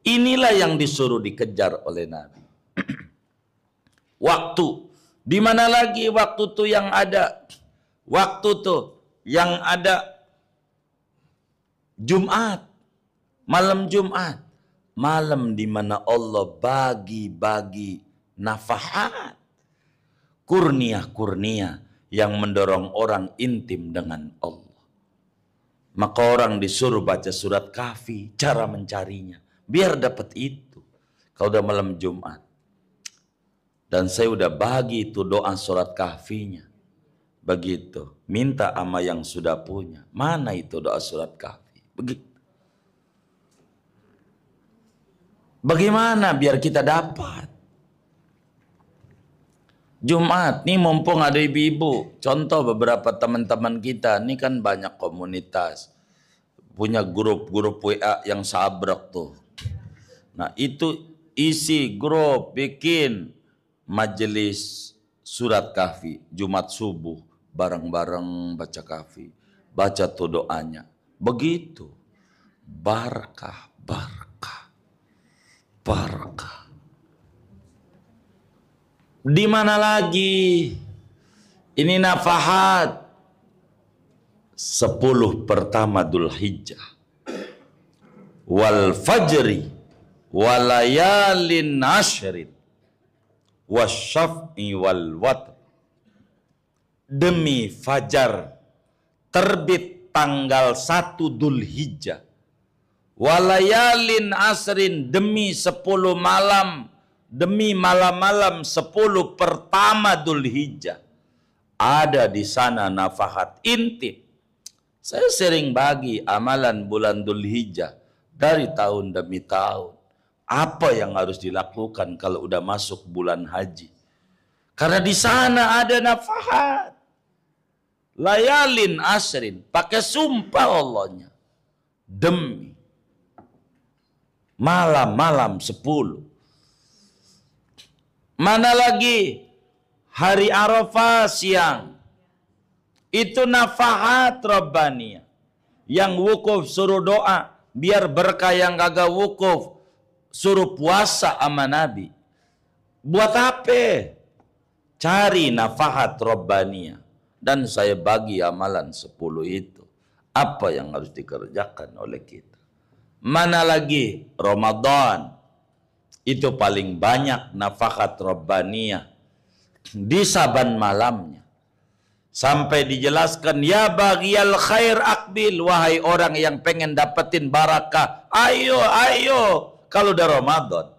Inilah yang disuruh dikejar oleh Nabi. Waktu. Di mana lagi waktu tuh yang ada? Waktu tuh yang ada Jumat. Malam Jumat. Malam di mana Allah bagi-bagi nafahat. Kurnia-kurnia yang mendorong orang intim dengan Allah. Maka orang disuruh baca surat Kahfi, cara mencarinya. Biar dapat itu. Kalau udah malam Jumat. Dan saya udah bagi itu doa surat Kahfinya. Begitu. Minta sama yang sudah punya. Mana itu doa surat Kahfi? Begitu. Bagaimana biar kita dapat? Jumat, nih mumpung ada ibu-ibu. Contoh beberapa teman-teman kita. Ini kan banyak komunitas. Punya grup-grup WA yang sabrek tuh. Nah itu isi grup, bikin majelis surat Kahfi. Jumat subuh, bareng-bareng baca Kahfi. Baca tuh doanya. Begitu. Barakah, barakah, barakah. Di mana lagi? Ini nafahat 10 pertama Dzulhijjah. Wal fajri walayalin ashrin wasyaf'i wal watr. Demi fajar terbit tanggal 1 Dzulhijjah. Walayalin asrin, demi 10 malam, demi malam-malam 10 pertama Dzulhijjah. Ada di sana nafahat intim. Saya sering bagi amalan bulan Dzulhijjah dari tahun demi tahun. Apa yang harus dilakukan kalau udah masuk bulan haji? Karena di sana ada nafahat. Layalin asrin, pakai sumpah Allahnya. Demi malam-malam 10. Mana lagi hari Arafah siang. Itu nafahat Rabbaniyah. Yang wukuf suruh doa, biar berkah yang kagak wukuf suruh puasa sama Nabi. Buat apa? Cari nafahat Rabbaniyah. Dan saya bagi amalan 10 itu. Apa yang harus dikerjakan oleh kita? Mana lagi Ramadan. Itu paling banyak nafahat Rabbaniyah. Di saban malamnya. Sampai dijelaskan, ya bagiyal khair akbil. Wahai orang yang pengen dapetin barakah. Ayo, ayo. Kalau udah Ramadan.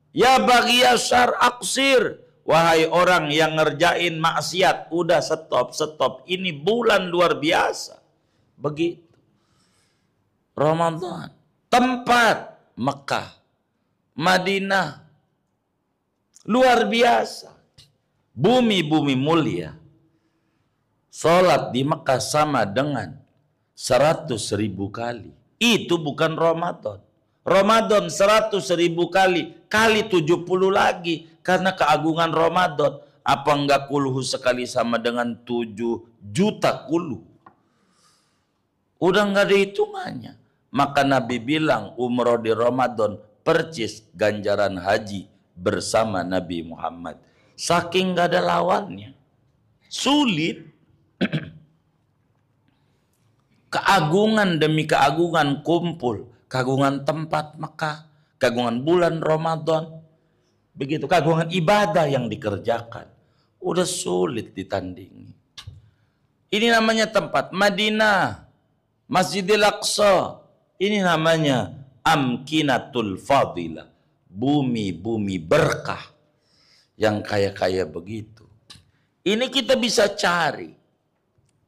Ya bagiyal syar aksir. Wahai orang yang ngerjain maksiat. Udah stop, stop. Ini bulan luar biasa. Begitu. Ramadan. Tempat Mekah. Madinah. Luar biasa. Bumi-bumi mulia. Salat di Mekah sama dengan 100.000 kali. Itu bukan Ramadan. Ramadan 100.000 kali. Kali 70 lagi. Karena keagungan Ramadan. Apa enggak kulhu sekali sama dengan 7 juta kulhu? Udah enggak ada hitungannya. Maka Nabi bilang umroh di Ramadan percis ganjaran haji bersama Nabi Muhammad. Saking enggak ada lawannya. Sulit. Keagungan demi keagungan kumpul. Keagungan tempat Mekah. Keagungan bulan Ramadan. Begitu. Keagungan ibadah yang dikerjakan. Udah sulit ditandingi. Ini namanya tempat Madinah. Masjidil Aqsa. Ini namanya Amkinatul Fadilah. Bumi-bumi berkah. Yang kaya-kaya begitu. Ini kita bisa cari.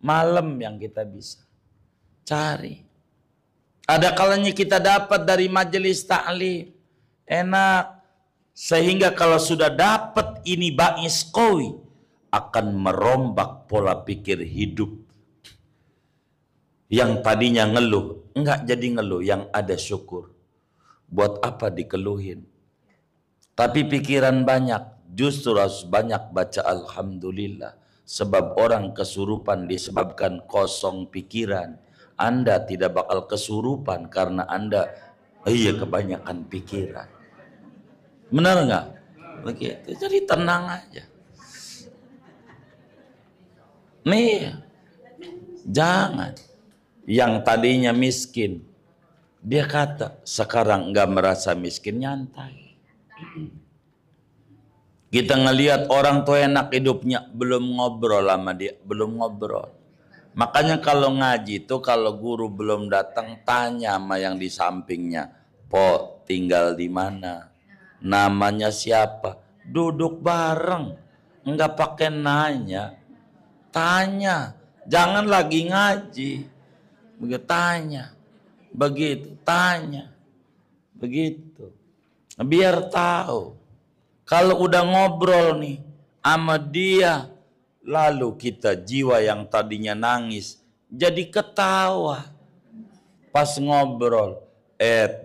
Malam yang kita bisa cari. Ada kalanya kita dapat dari majelis ta'lim. Enak. Sehingga kalau sudah dapat ini ba'is qawi, akan merombak pola pikir hidup. Yang tadinya ngeluh, enggak jadi ngeluh, yang ada syukur. Buat apa dikeluhin? Tapi pikiran banyak, justru harus banyak baca alhamdulillah. Sebab orang kesurupan disebabkan kosong pikiran. Anda tidak bakal kesurupan karena Anda kebanyakan pikiran. Benar nggak? Begitu. Jadi tenang aja. Nih, jangan. Yang tadinya miskin, dia kata sekarang nggak merasa miskin, nyantai. Kita ngelihat orang tuh enak hidupnya, belum ngobrol sama dia, belum ngobrol. Makanya kalau ngaji tuh kalau guru belum datang tanya sama yang di sampingnya, "Po, tinggal di mana? Namanya siapa?" Duduk bareng, enggak pakai nanya. Tanya, jangan lagi ngaji. Begitu tanya. Begitu tanya. Begitu. Biar tahu. Kalau udah ngobrol nih sama dia, lalu kita jiwa yang tadinya nangis jadi ketawa. Pas ngobrol,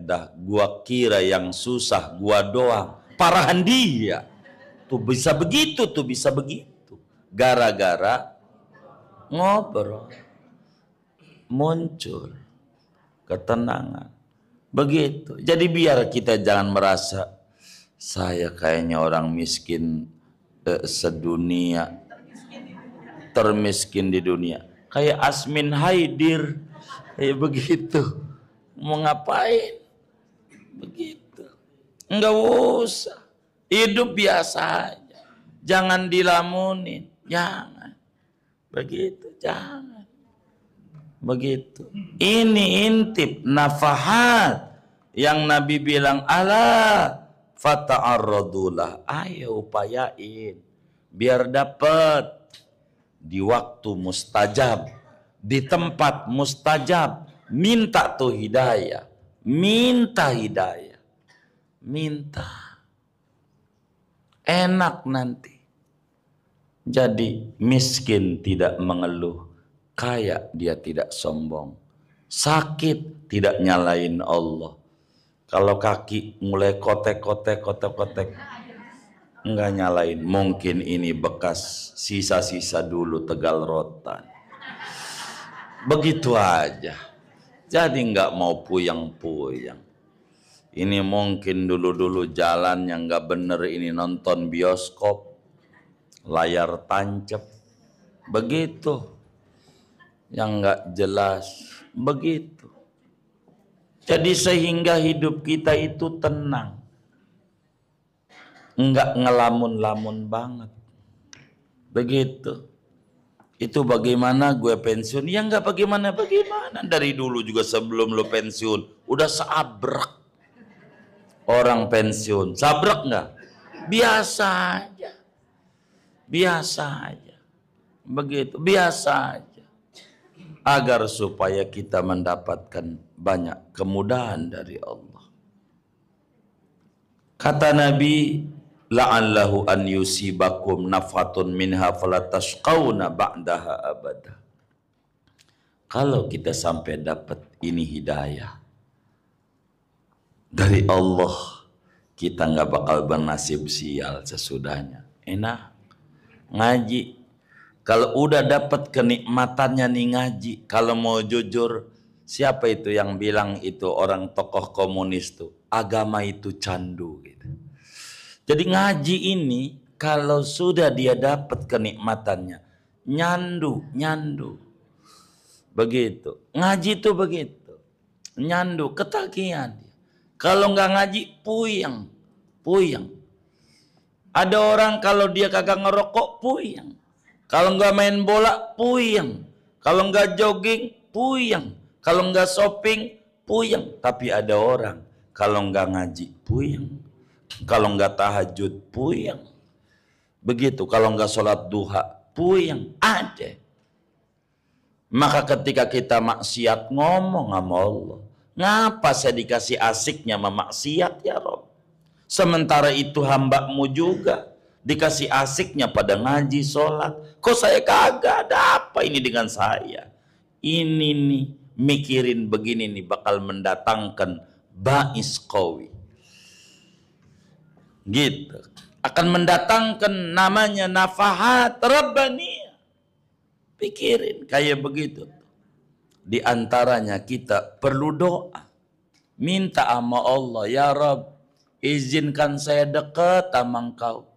dah gua kira yang susah gua doang. Parahan dia. Tuh bisa begitu, tuh bisa begitu. Gara-gara ngobrol. Muncul ketenangan. Begitu. Jadi biar kita jangan merasa saya kayaknya orang miskin sedunia, termiskin di dunia. Kayak Asmin Haidir, kayak begitu. Mau ngapain? Begitu. Enggak usah. Hidup biasa aja. Jangan dilamunin. Jangan. Begitu. Jangan. Begitu. Ini intip nafahat yang Nabi bilang, ala fata'arradulah, ayo upayain biar dapat di waktu mustajab, di tempat mustajab. Minta tuh hidayah, minta hidayah. minta. Enak nanti. Jadi miskin tidak mengeluh, kaya dia tidak sombong, sakit tidak nyalain Allah. Kalau kaki mulai kotek-kotek, enggak nyalain. Mungkin ini bekas sisa-sisa dulu Tegal Rotan. Begitu aja. Jadi enggak mau puyang-puyang. Ini mungkin dulu-dulu jalan yang enggak bener, ini nonton bioskop, layar tancap. Begitu. Yang enggak jelas. Begitu. Jadi sehingga hidup kita itu tenang. Enggak ngelamun-lamun banget. Begitu. Itu bagaimana gue pensiun? Ya enggak bagaimana-bagaimana. Dari dulu juga sebelum lo pensiun. Udah seabrek. Orang pensiun. Sabrek enggak? Biasa aja. Biasa aja. Begitu. Biasa aja. Agar supaya kita mendapatkan banyak kemudahan dari Allah. Kata Nabi, la'allahu an yusibakum nafatun minha falatashqawna ba'daha abada. Kalau kita sampai dapat ini hidayah dari Allah, kita nggak bakal bernasib sial sesudahnya. Enak ngaji. Kalau udah dapat kenikmatannya nih ngaji, kalau mau jujur, siapa itu yang bilang itu orang tokoh komunis tuh, agama itu candu gitu. Jadi ngaji ini kalau sudah dia dapat kenikmatannya, nyandu. Begitu. Ngaji itu begitu. Nyandu, ketagihan. Kalau nggak ngaji, puyeng. Ada orang kalau dia kagak ngerokok, puyeng. Kalau nggak main bola, puyeng. Kalau nggak jogging, puyeng. Kalau nggak shopping, puyeng. Tapi ada orang kalau nggak ngaji, puyeng. Kalau nggak tahajud, puyeng. Begitu. Kalau nggak sholat duha, puyeng. Ada. Maka ketika kita maksiat, ngomong sama Allah, ngapa saya dikasih asiknya memaksiat ya Rob? Sementara itu hambamu juga dikasih asiknya pada ngaji, sholat. Kok saya kagak? Ada apa ini dengan saya? Ini nih, mikirin begini nih bakal mendatangkan ba'is qawi. Gitu. Akan mendatangkan namanya nafahat rabbaniyah. Pikirin kayak begitu. Di antaranya kita perlu doa. Minta sama Allah, ya Rabb, izinkan saya dekat sama Engkau.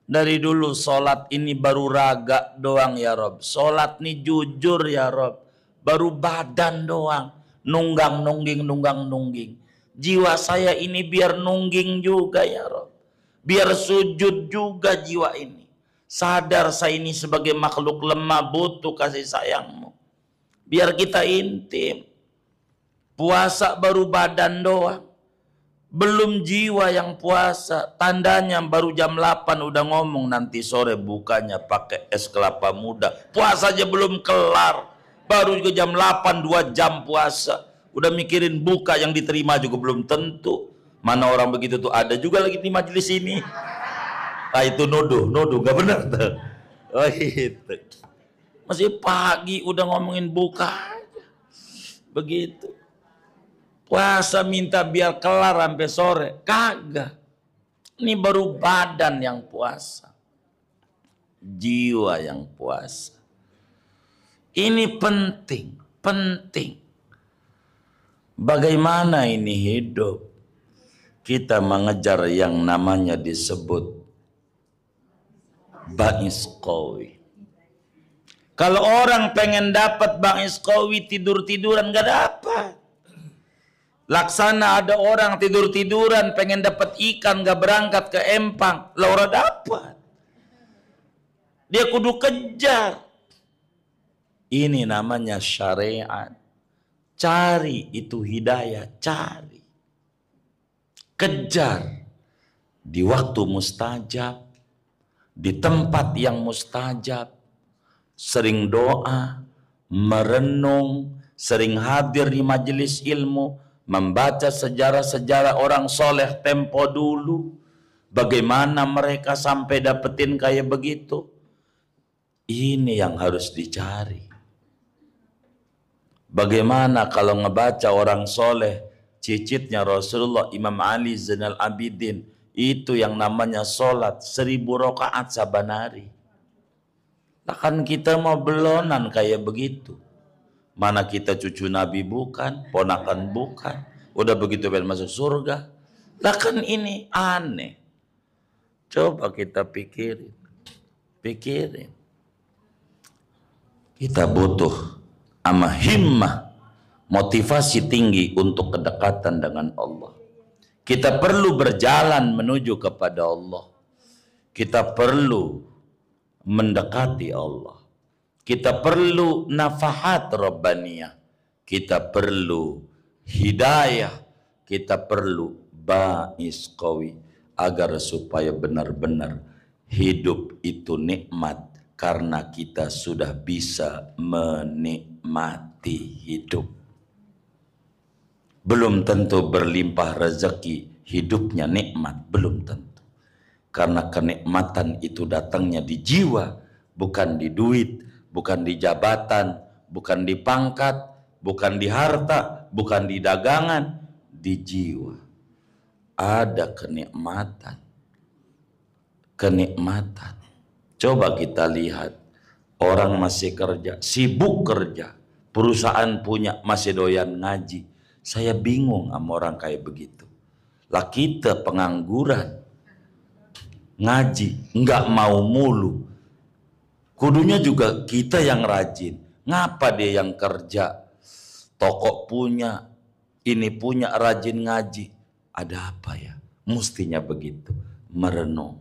Dari dulu sholat ini baru raga doang ya Rob. Sholat nih jujur ya Rob. Baru badan doang. Nunggang-nungging. Jiwa saya ini biar nungging juga ya Rob. Biar sujud juga jiwa ini. Sadar saya ini sebagai makhluk lemah butuh kasih sayangmu. Biar kita intim. Puasa baru badan doang. Belum jiwa yang puasa. Tandanya baru jam 8 udah ngomong nanti sore bukanya pakai es kelapa muda. Puasa aja belum kelar. Baru juga jam 8 2 jam puasa. Udah mikirin buka yang diterima juga belum tentu. Mana orang begitu tuh ada juga lagi di majelis ini. Nah itu nuduh gak benar tuh. Oh itu. Masih pagi udah ngomongin buka aja. Begitu. Puasa minta biar kelar sampai sore. Kagak. Ini baru badan yang puasa. Jiwa yang puasa. Ini penting. Bagaimana ini hidup? Kita mengejar yang namanya disebut ba'is qawi. Kalau orang pengen dapat ba'is qawi, tidur-tiduran gak dapat. Laksana ada orang tidur-tiduran pengen dapat ikan gak berangkat ke empang, Laura dapat. Dia kudu kejar. Ini namanya syariat. Cari itu hidayah, cari. Kejar di waktu mustajab, di tempat yang mustajab, sering doa, merenung, sering hadir di majelis ilmu, membaca sejarah-sejarah orang soleh tempo dulu, bagaimana mereka sampai dapetin kayak begitu. Ini yang harus dicari. Bagaimana kalau ngebaca orang soleh, cicitnya Rasulullah, Imam Ali Zainal Abidin, itu yang namanya sholat 1000 rakaat saban hari. Nah kan kita mau belonan kayak begitu. Mana kita cucu Nabi bukan, ponakan bukan, udah begitu pengen masuk surga. Lah kan ini aneh. Coba kita pikirin. Kita butuh ama himmah, motivasi tinggi untuk kedekatan dengan Allah. Kita perlu berjalan menuju kepada Allah. Kita perlu mendekati Allah. Kita perlu nafahat Rabbaniyah. Kita perlu hidayah. Kita perlu ba'is qawi. Agar supaya benar-benar hidup itu nikmat. Karena kita sudah bisa menikmati hidup. Belum tentu berlimpah rezeki hidupnya nikmat, belum tentu. Karena kenikmatan itu datangnya di jiwa, bukan di duit, bukan di jabatan, bukan di pangkat, bukan di harta, bukan di dagangan, di jiwa. Ada kenikmatan. Coba kita lihat, orang masih kerja, sibuk kerja, perusahaan punya, masih doyan ngaji. Saya bingung sama orang kayak begitu. Lah kita pengangguran, ngaji, nggak mau mulu. Kudunya juga kita yang rajin. Ngapa dia yang kerja, toko punya, ini punya, rajin ngaji. Ada apa ya? Mestinya begitu, merenung.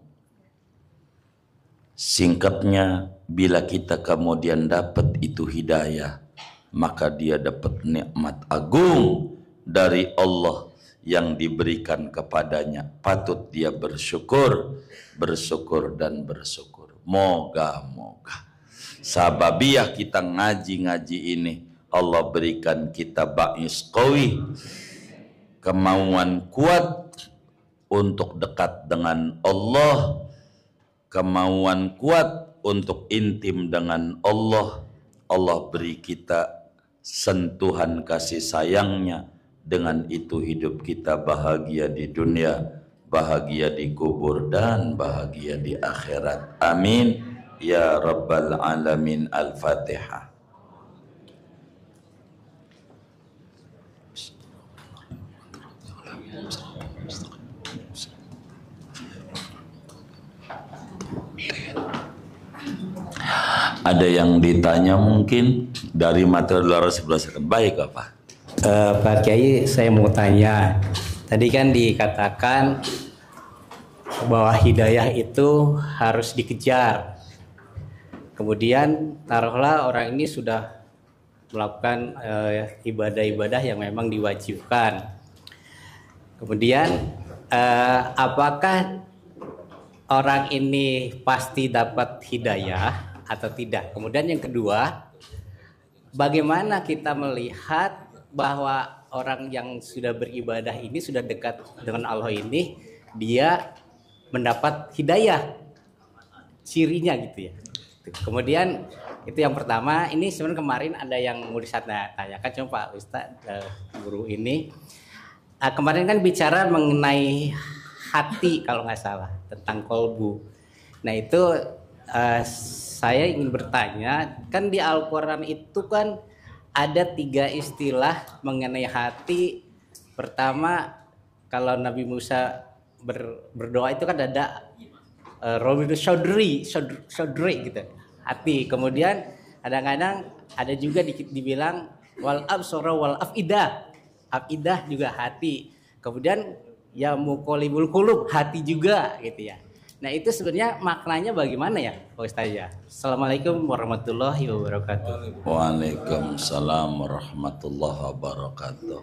Singkatnya, bila kita kemudian dapat itu hidayah, maka dia dapat nikmat agung dari Allah yang diberikan kepadanya. Patut dia bersyukur dan bersyukur. Moga-moga sababiah kita ngaji-ngaji ini, Allah berikan kita ba'is qawi, kemauan kuat untuk dekat dengan Allah, kemauan kuat untuk intim dengan Allah. Allah beri kita sentuhan kasih sayangnya. Dengan itu hidup kita bahagia di dunia, bahagia di kubur, dan bahagia di akhirat. Amin ya rabbal alamin. Al-Fatihah. Ada yang ditanya mungkin dari materi luar sebelah baik apa? Pak Kiai, saya mau tanya. Tadi kan dikatakan bahwa hidayah itu harus dikejar. Kemudian taruhlah orang ini sudah melakukan ibadah-ibadah yang memang diwajibkan. Kemudian apakah orang ini pasti dapat hidayah atau tidak? Kemudian yang kedua, bagaimana kita melihat bahwa orang yang sudah beribadah ini, sudah dekat dengan Allah ini, dia mendapat hidayah, cirinya gitu ya. Kemudian itu yang pertama. Ini sebenarnya kemarin ada yang mau ditanyakan, cuma Pak Ustadz, guru ini kemarin kan bicara mengenai hati kalau nggak salah, tentang kolbu. Nah itu saya ingin bertanya, kan di Al-Quran itu kan ada 3 istilah mengenai hati. Pertama, kalau Nabi Musa berdoa itu kan ada Robidu Shodri gitu, hati. Kemudian kadang-kadang ada juga dibilang wal absara wal afidah, afidah juga hati. Kemudian ya muqallibul qulub, hati juga gitu ya. Nah itu sebenarnya maknanya bagaimana ya Pak Ustaz ya? Assalamualaikum warahmatullahi wabarakatuh. Waalaikumsalam warahmatullahi wabarakatuh.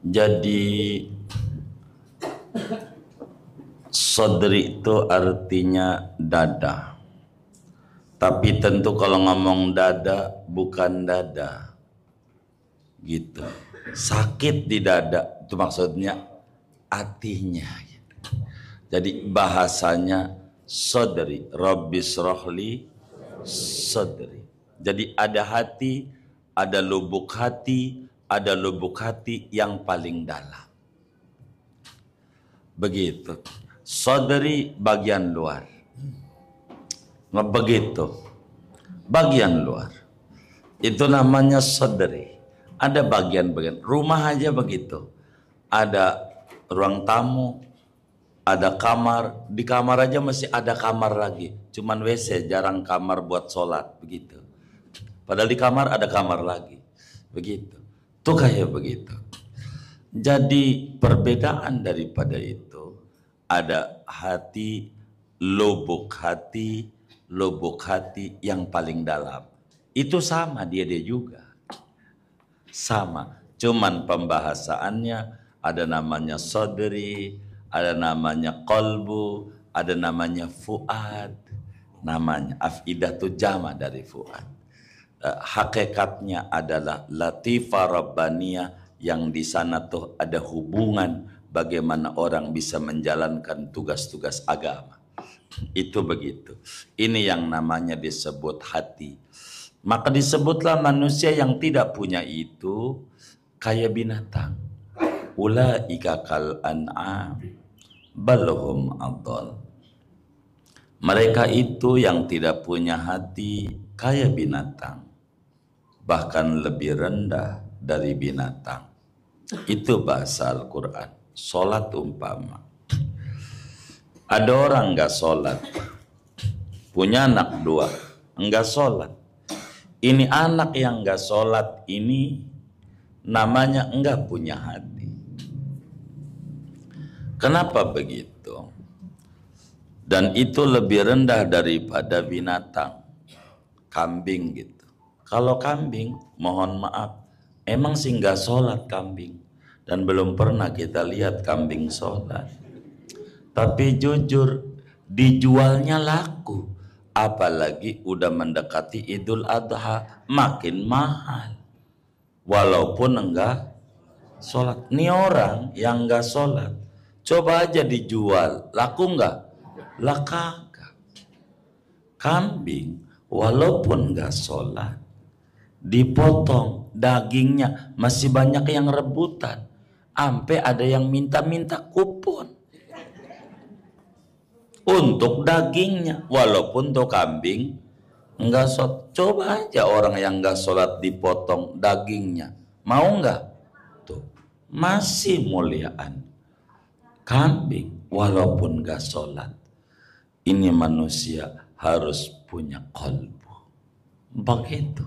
Jadi sodri itu artinya dada. Tapi tentu kalau ngomong dada bukan dada gitu. sakit di dada, itu maksudnya hatinya. Jadi bahasanya sodri, Rabbis rohli sodri. Jadi ada hati, ada lubuk hati, ada lubuk hati yang paling dalam. Begitu. Sodri bagian luar. Begitu. Bagian luar. Itu namanya sodri. Ada bagian-bagian. Rumah aja begitu. Ada ruang tamu, ada kamar. Di kamar aja masih ada kamar lagi. Cuman WC, jarang kamar buat sholat. Begitu. Padahal di kamar ada kamar lagi. Begitu. Tuh kayak begitu. Jadi perbedaan daripada itu, ada hati, lubuk hati yang paling dalam. Itu sama dia juga. Sama. Cuman pembahasaannya ada namanya sodri, ada namanya kolbu, ada namanya fuad. Namanya afidah itu jama dari fuad. Hakikatnya adalah latifah rabbaniyah, yang di sana tuh ada hubungan bagaimana orang bisa menjalankan tugas-tugas agama. Itu begitu. Ini yang namanya disebut hati. Maka disebutlah manusia yang tidak punya itu kayak binatang. Ulaika kal an'am balhum adall. Mereka itu yang tidak punya hati kayak binatang, bahkan lebih rendah dari binatang. Itu bahasa Al-Quran. Sholat umpama, ada orang nggak sholat, punya anak 2, nggak sholat. Ini anak yang nggak sholat ini namanya nggak punya hati. Kenapa begitu? Dan itu lebih rendah daripada binatang, kambing gitu. Kalau kambing, mohon maaf, emang sih nggak sholat kambing, dan belum pernah kita lihat kambing sholat. Tapi jujur, dijualnya laku, apalagi udah mendekati Idul Adha, makin mahal. Walaupun enggak sholat. Ini orang yang enggak sholat, coba aja dijual, laku enggak? Lah kagak. Kambing walaupun enggak sholat, dipotong dagingnya masih banyak yang rebutan, sampai ada yang minta-minta kupon untuk dagingnya, walaupun tuh kambing enggak sholat. Coba aja orang yang enggak sholat dipotong dagingnya, mau enggak? Tuh masih muliaan kambing walaupun enggak sholat. Ini manusia harus punya qalbu, begitu,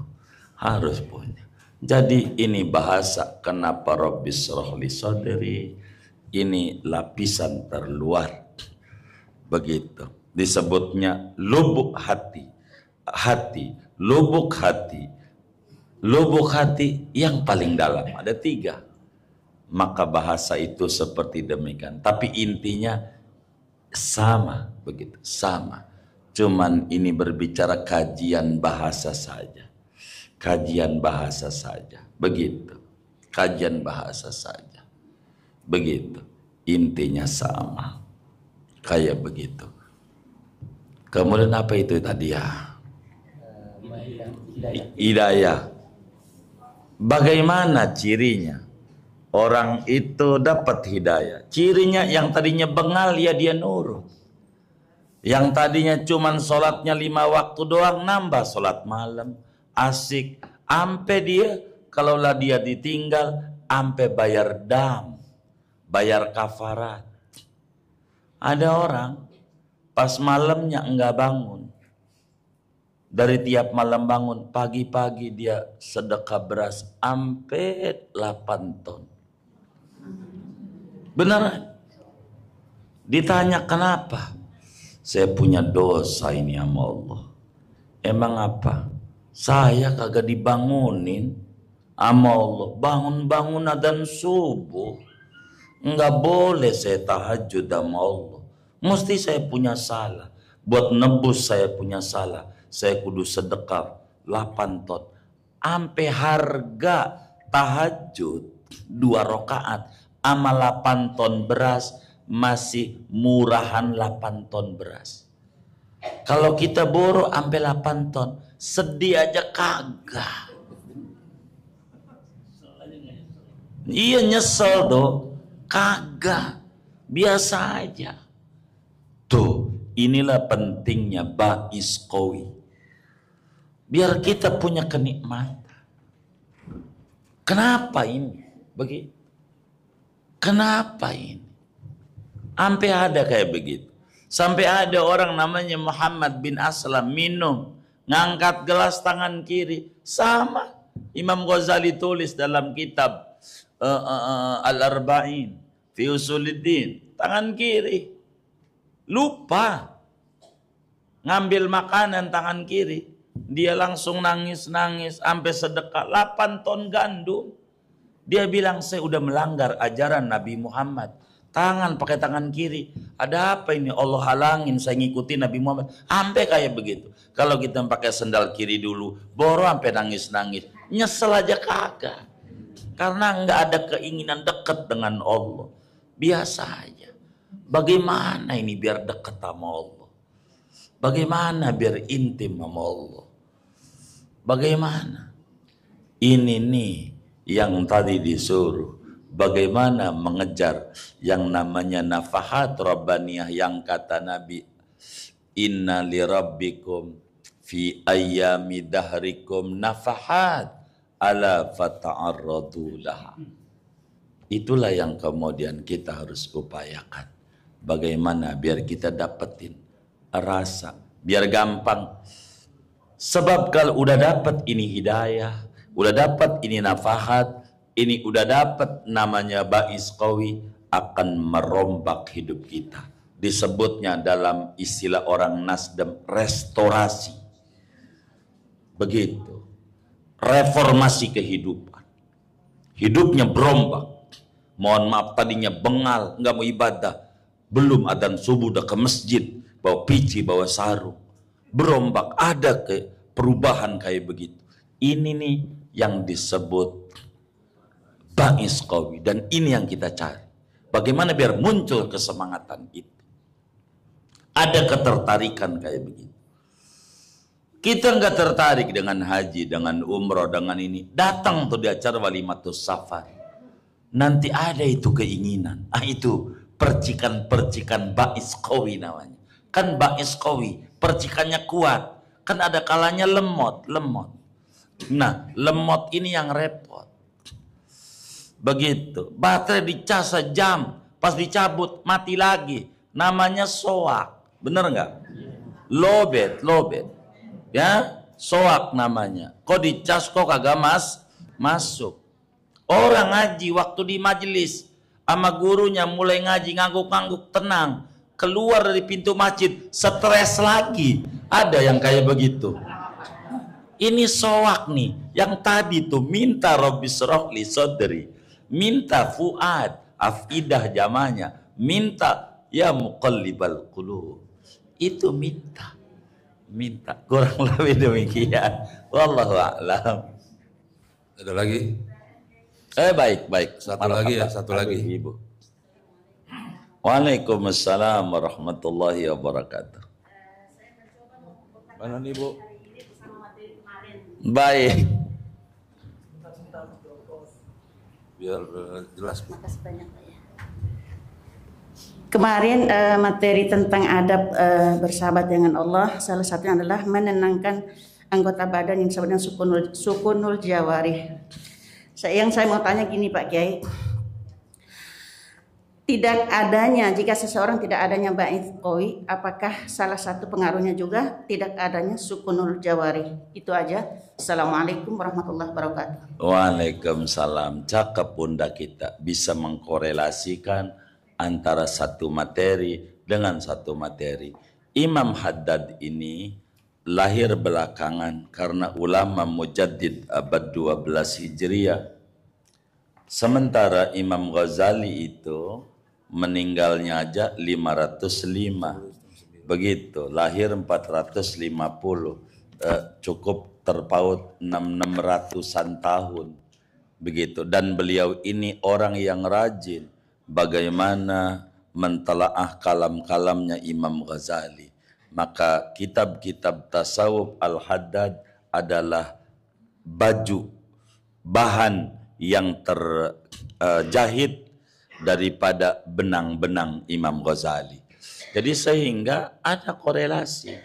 harus punya. Jadi ini bahasa kenapa Rabbis rohli sodri, ini lapisan terluar. Begitu disebutnya lubuk hati, lubuk hati yang paling dalam. Ada 3. Maka bahasa itu seperti demikian, tapi intinya sama, begitu, sama. Cuman ini berbicara kajian bahasa saja, kajian bahasa saja, begitu, kajian bahasa saja, begitu, intinya sama, kayak begitu. Kemudian apa itu tadi ya? Hidayah. Bagaimana cirinya orang itu dapat hidayah? Cirinya yang tadinya bengal ya dia nurut, yang tadinya cuman sholatnya 5 waktu doang nambah sholat malam, asik, ampe dia kalaulah dia ditinggal ampe bayar dam, bayar kafarat. Ada orang pas malamnya enggak bangun, dari tiap malam bangun, pagi-pagi dia sedekah beras ampe 8 ton. Beneran. Ditanya kenapa? Saya punya dosa ini sama Allah. Emang apa? Saya kagak dibangunin sama Allah. Bangun-bangun adzan subuh. Enggak boleh saya tahajud sama Allah. Mesti saya punya salah. Buat nebus saya punya salah, saya kudu sedekah 8 ton. Ampe harga tahajud 2 rakaat sama 8 ton beras masih murahan 8 ton beras. Kalau kita boro sampai 8 ton, sedih aja kagak. Iya nyesel doh, kagak, biasa aja. Tuh, inilah pentingnya ba'is qawi. Biar kita punya kenikmatan. Kenapa ini? Begitu. Kenapa ini? Sampai ada kayak begitu. Sampai ada orang namanya Muhammad bin Aslam minum, ngangkat gelas tangan kiri. Sama. Imam Ghazali tulis dalam kitab Al-Arba'in fi Usuluddin, tangan kiri. Lupa. Ngambil makanan tangan kiri. Dia langsung nangis-nangis sampai sedekah 8 ton gandum. Dia bilang, saya udah melanggar ajaran Nabi Muhammad. Tangan pakai tangan kiri. Ada apa ini? Allah halangin saya ngikutin Nabi Muhammad. Sampai kayak begitu. Kalau kita pakai sendal kiri dulu, boro sampai nangis-nangis. Nyesel aja kagak. Karena nggak ada keinginan dekat dengan Allah. Biasa aja. Bagaimana ini biar dekat sama Allah? Bagaimana biar intim sama Allah? Bagaimana? Ini nih yang tadi disuruh. Bagaimana mengejar yang namanya nafahat rabbaniyah yang kata Nabi, inna li rabbikum fi ayyami dahrikum nafahat ala fata'arradu laha. Itulah yang kemudian kita harus upayakan. Bagaimana biar kita dapetin rasa, biar gampang. Sebab kalau udah dapat ini hidayah, udah dapat ini nafahat, ini udah dapat namanya ba'is qawi, akan merombak hidup kita. Disebutnya dalam istilah orang Nasdem restorasi. Begitu. Reformasi kehidupan. Hidupnya berombak. Mohon maaf tadinya bengal, nggak mau ibadah. Belum adzan subuh udah ke masjid, bawa pici, bawa sarung. Berombak, ada ke perubahan kayak begitu. Ini nih yang disebut ba'is qawi, dan ini yang kita cari. Bagaimana biar muncul kesemangatan itu? Ada ketertarikan kayak begitu. Kita nggak tertarik dengan haji, dengan umroh, dengan ini. Datang tuh di acara Walimatus Safar. Nanti ada itu keinginan. Itu percikan-percikan ba'is qawi namanya. Kan ba'is qawi, percikannya kuat. Kan ada kalanya lemot. Nah, lemot ini yang repot. Begitu. Baterai dicas sejam, pas dicabut mati lagi. Namanya soak. Bener nggak? Lobet. Ya, soak namanya. Kok dicas kok kagak masuk. Orang ngaji waktu di majelis sama gurunya mulai ngaji ngangguk-ngangguk tenang. Keluar dari pintu masjid stres lagi. Ada yang kayak begitu. Ini soak nih. Yang tadi tuh minta Rabbis rohli sodri. Minta fuad, afidah jamanya. Minta ya muqallibal qulub. Itu minta. Kurang lebih demikian. Wallahu a'lam. Ada lagi? Baik. Satu lagi. Ibu. Waalaikumsalam warahmatullahi wabarakatuh. Mana nih, Bu? Baik. Biar jelas, Bu. Makasih banyak, Pak ya. Kemarin materi tentang adab bersahabat dengan Allah, salah satunya adalah menenangkan anggota badan yang disebut dengan sukunul jawarih. Yang saya mau tanya gini Pak Kiai, jika seseorang tidak adanya ba'is qawi, apakah salah satu pengaruhnya juga tidak adanya sukunul jawarih? Itu aja. Assalamualaikum warahmatullahi wabarakatuh. Waalaikumsalam. Cakep bunda kita bisa mengkorelasikan antara satu materi dengan satu materi. Imam Haddad ini lahir belakangan karena ulama mujaddid abad 12 Hijriah. Sementara Imam Ghazali itu meninggalnya aja 505. Begitu, lahir 450. Cukup terpaut 600-an tahun. begitu. Dan beliau ini orang yang rajin bagaimana mentelaah kalam-kalamnya Imam Ghazali. Maka kitab-kitab tasawuf Al-Haddad adalah baju, bahan yang terjahit daripada benang-benang Imam Ghazali. Jadi sehingga ada korelasi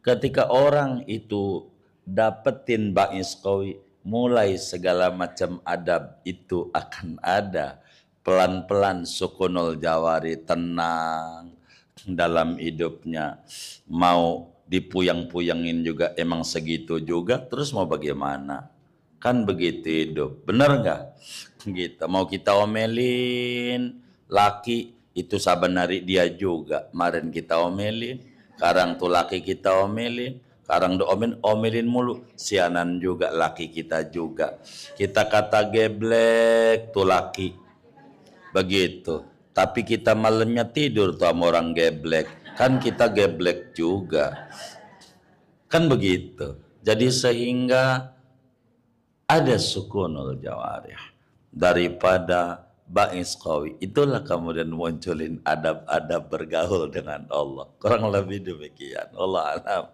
ketika orang itu dapetin ba'is qawi, mulai segala macam adab itu akan ada. Pelan-pelan sukunul jawari, tenang dalam hidupnya. Mau dipuyang-puyangin juga emang segitu juga, terus mau bagaimana? Kan begitu hidup, bener nggak? Gitu. Mau kita omelin laki itu sabanari dia juga. Kemarin kita omelin, sekarang tuh laki kita omelin, sekarang omelin mulu, sianan juga laki kita juga. Kita kata geblek tuh laki, begitu. Tapi kita malamnya tidur tuh sama orang geblek, kan kita geblek juga. Kan begitu. Jadi sehingga ada sukunul jawarih daripada ba'is qawi. Itulah kemudian munculin adab-adab bergaul dengan Allah. Kurang lebih demikian. Allah alam.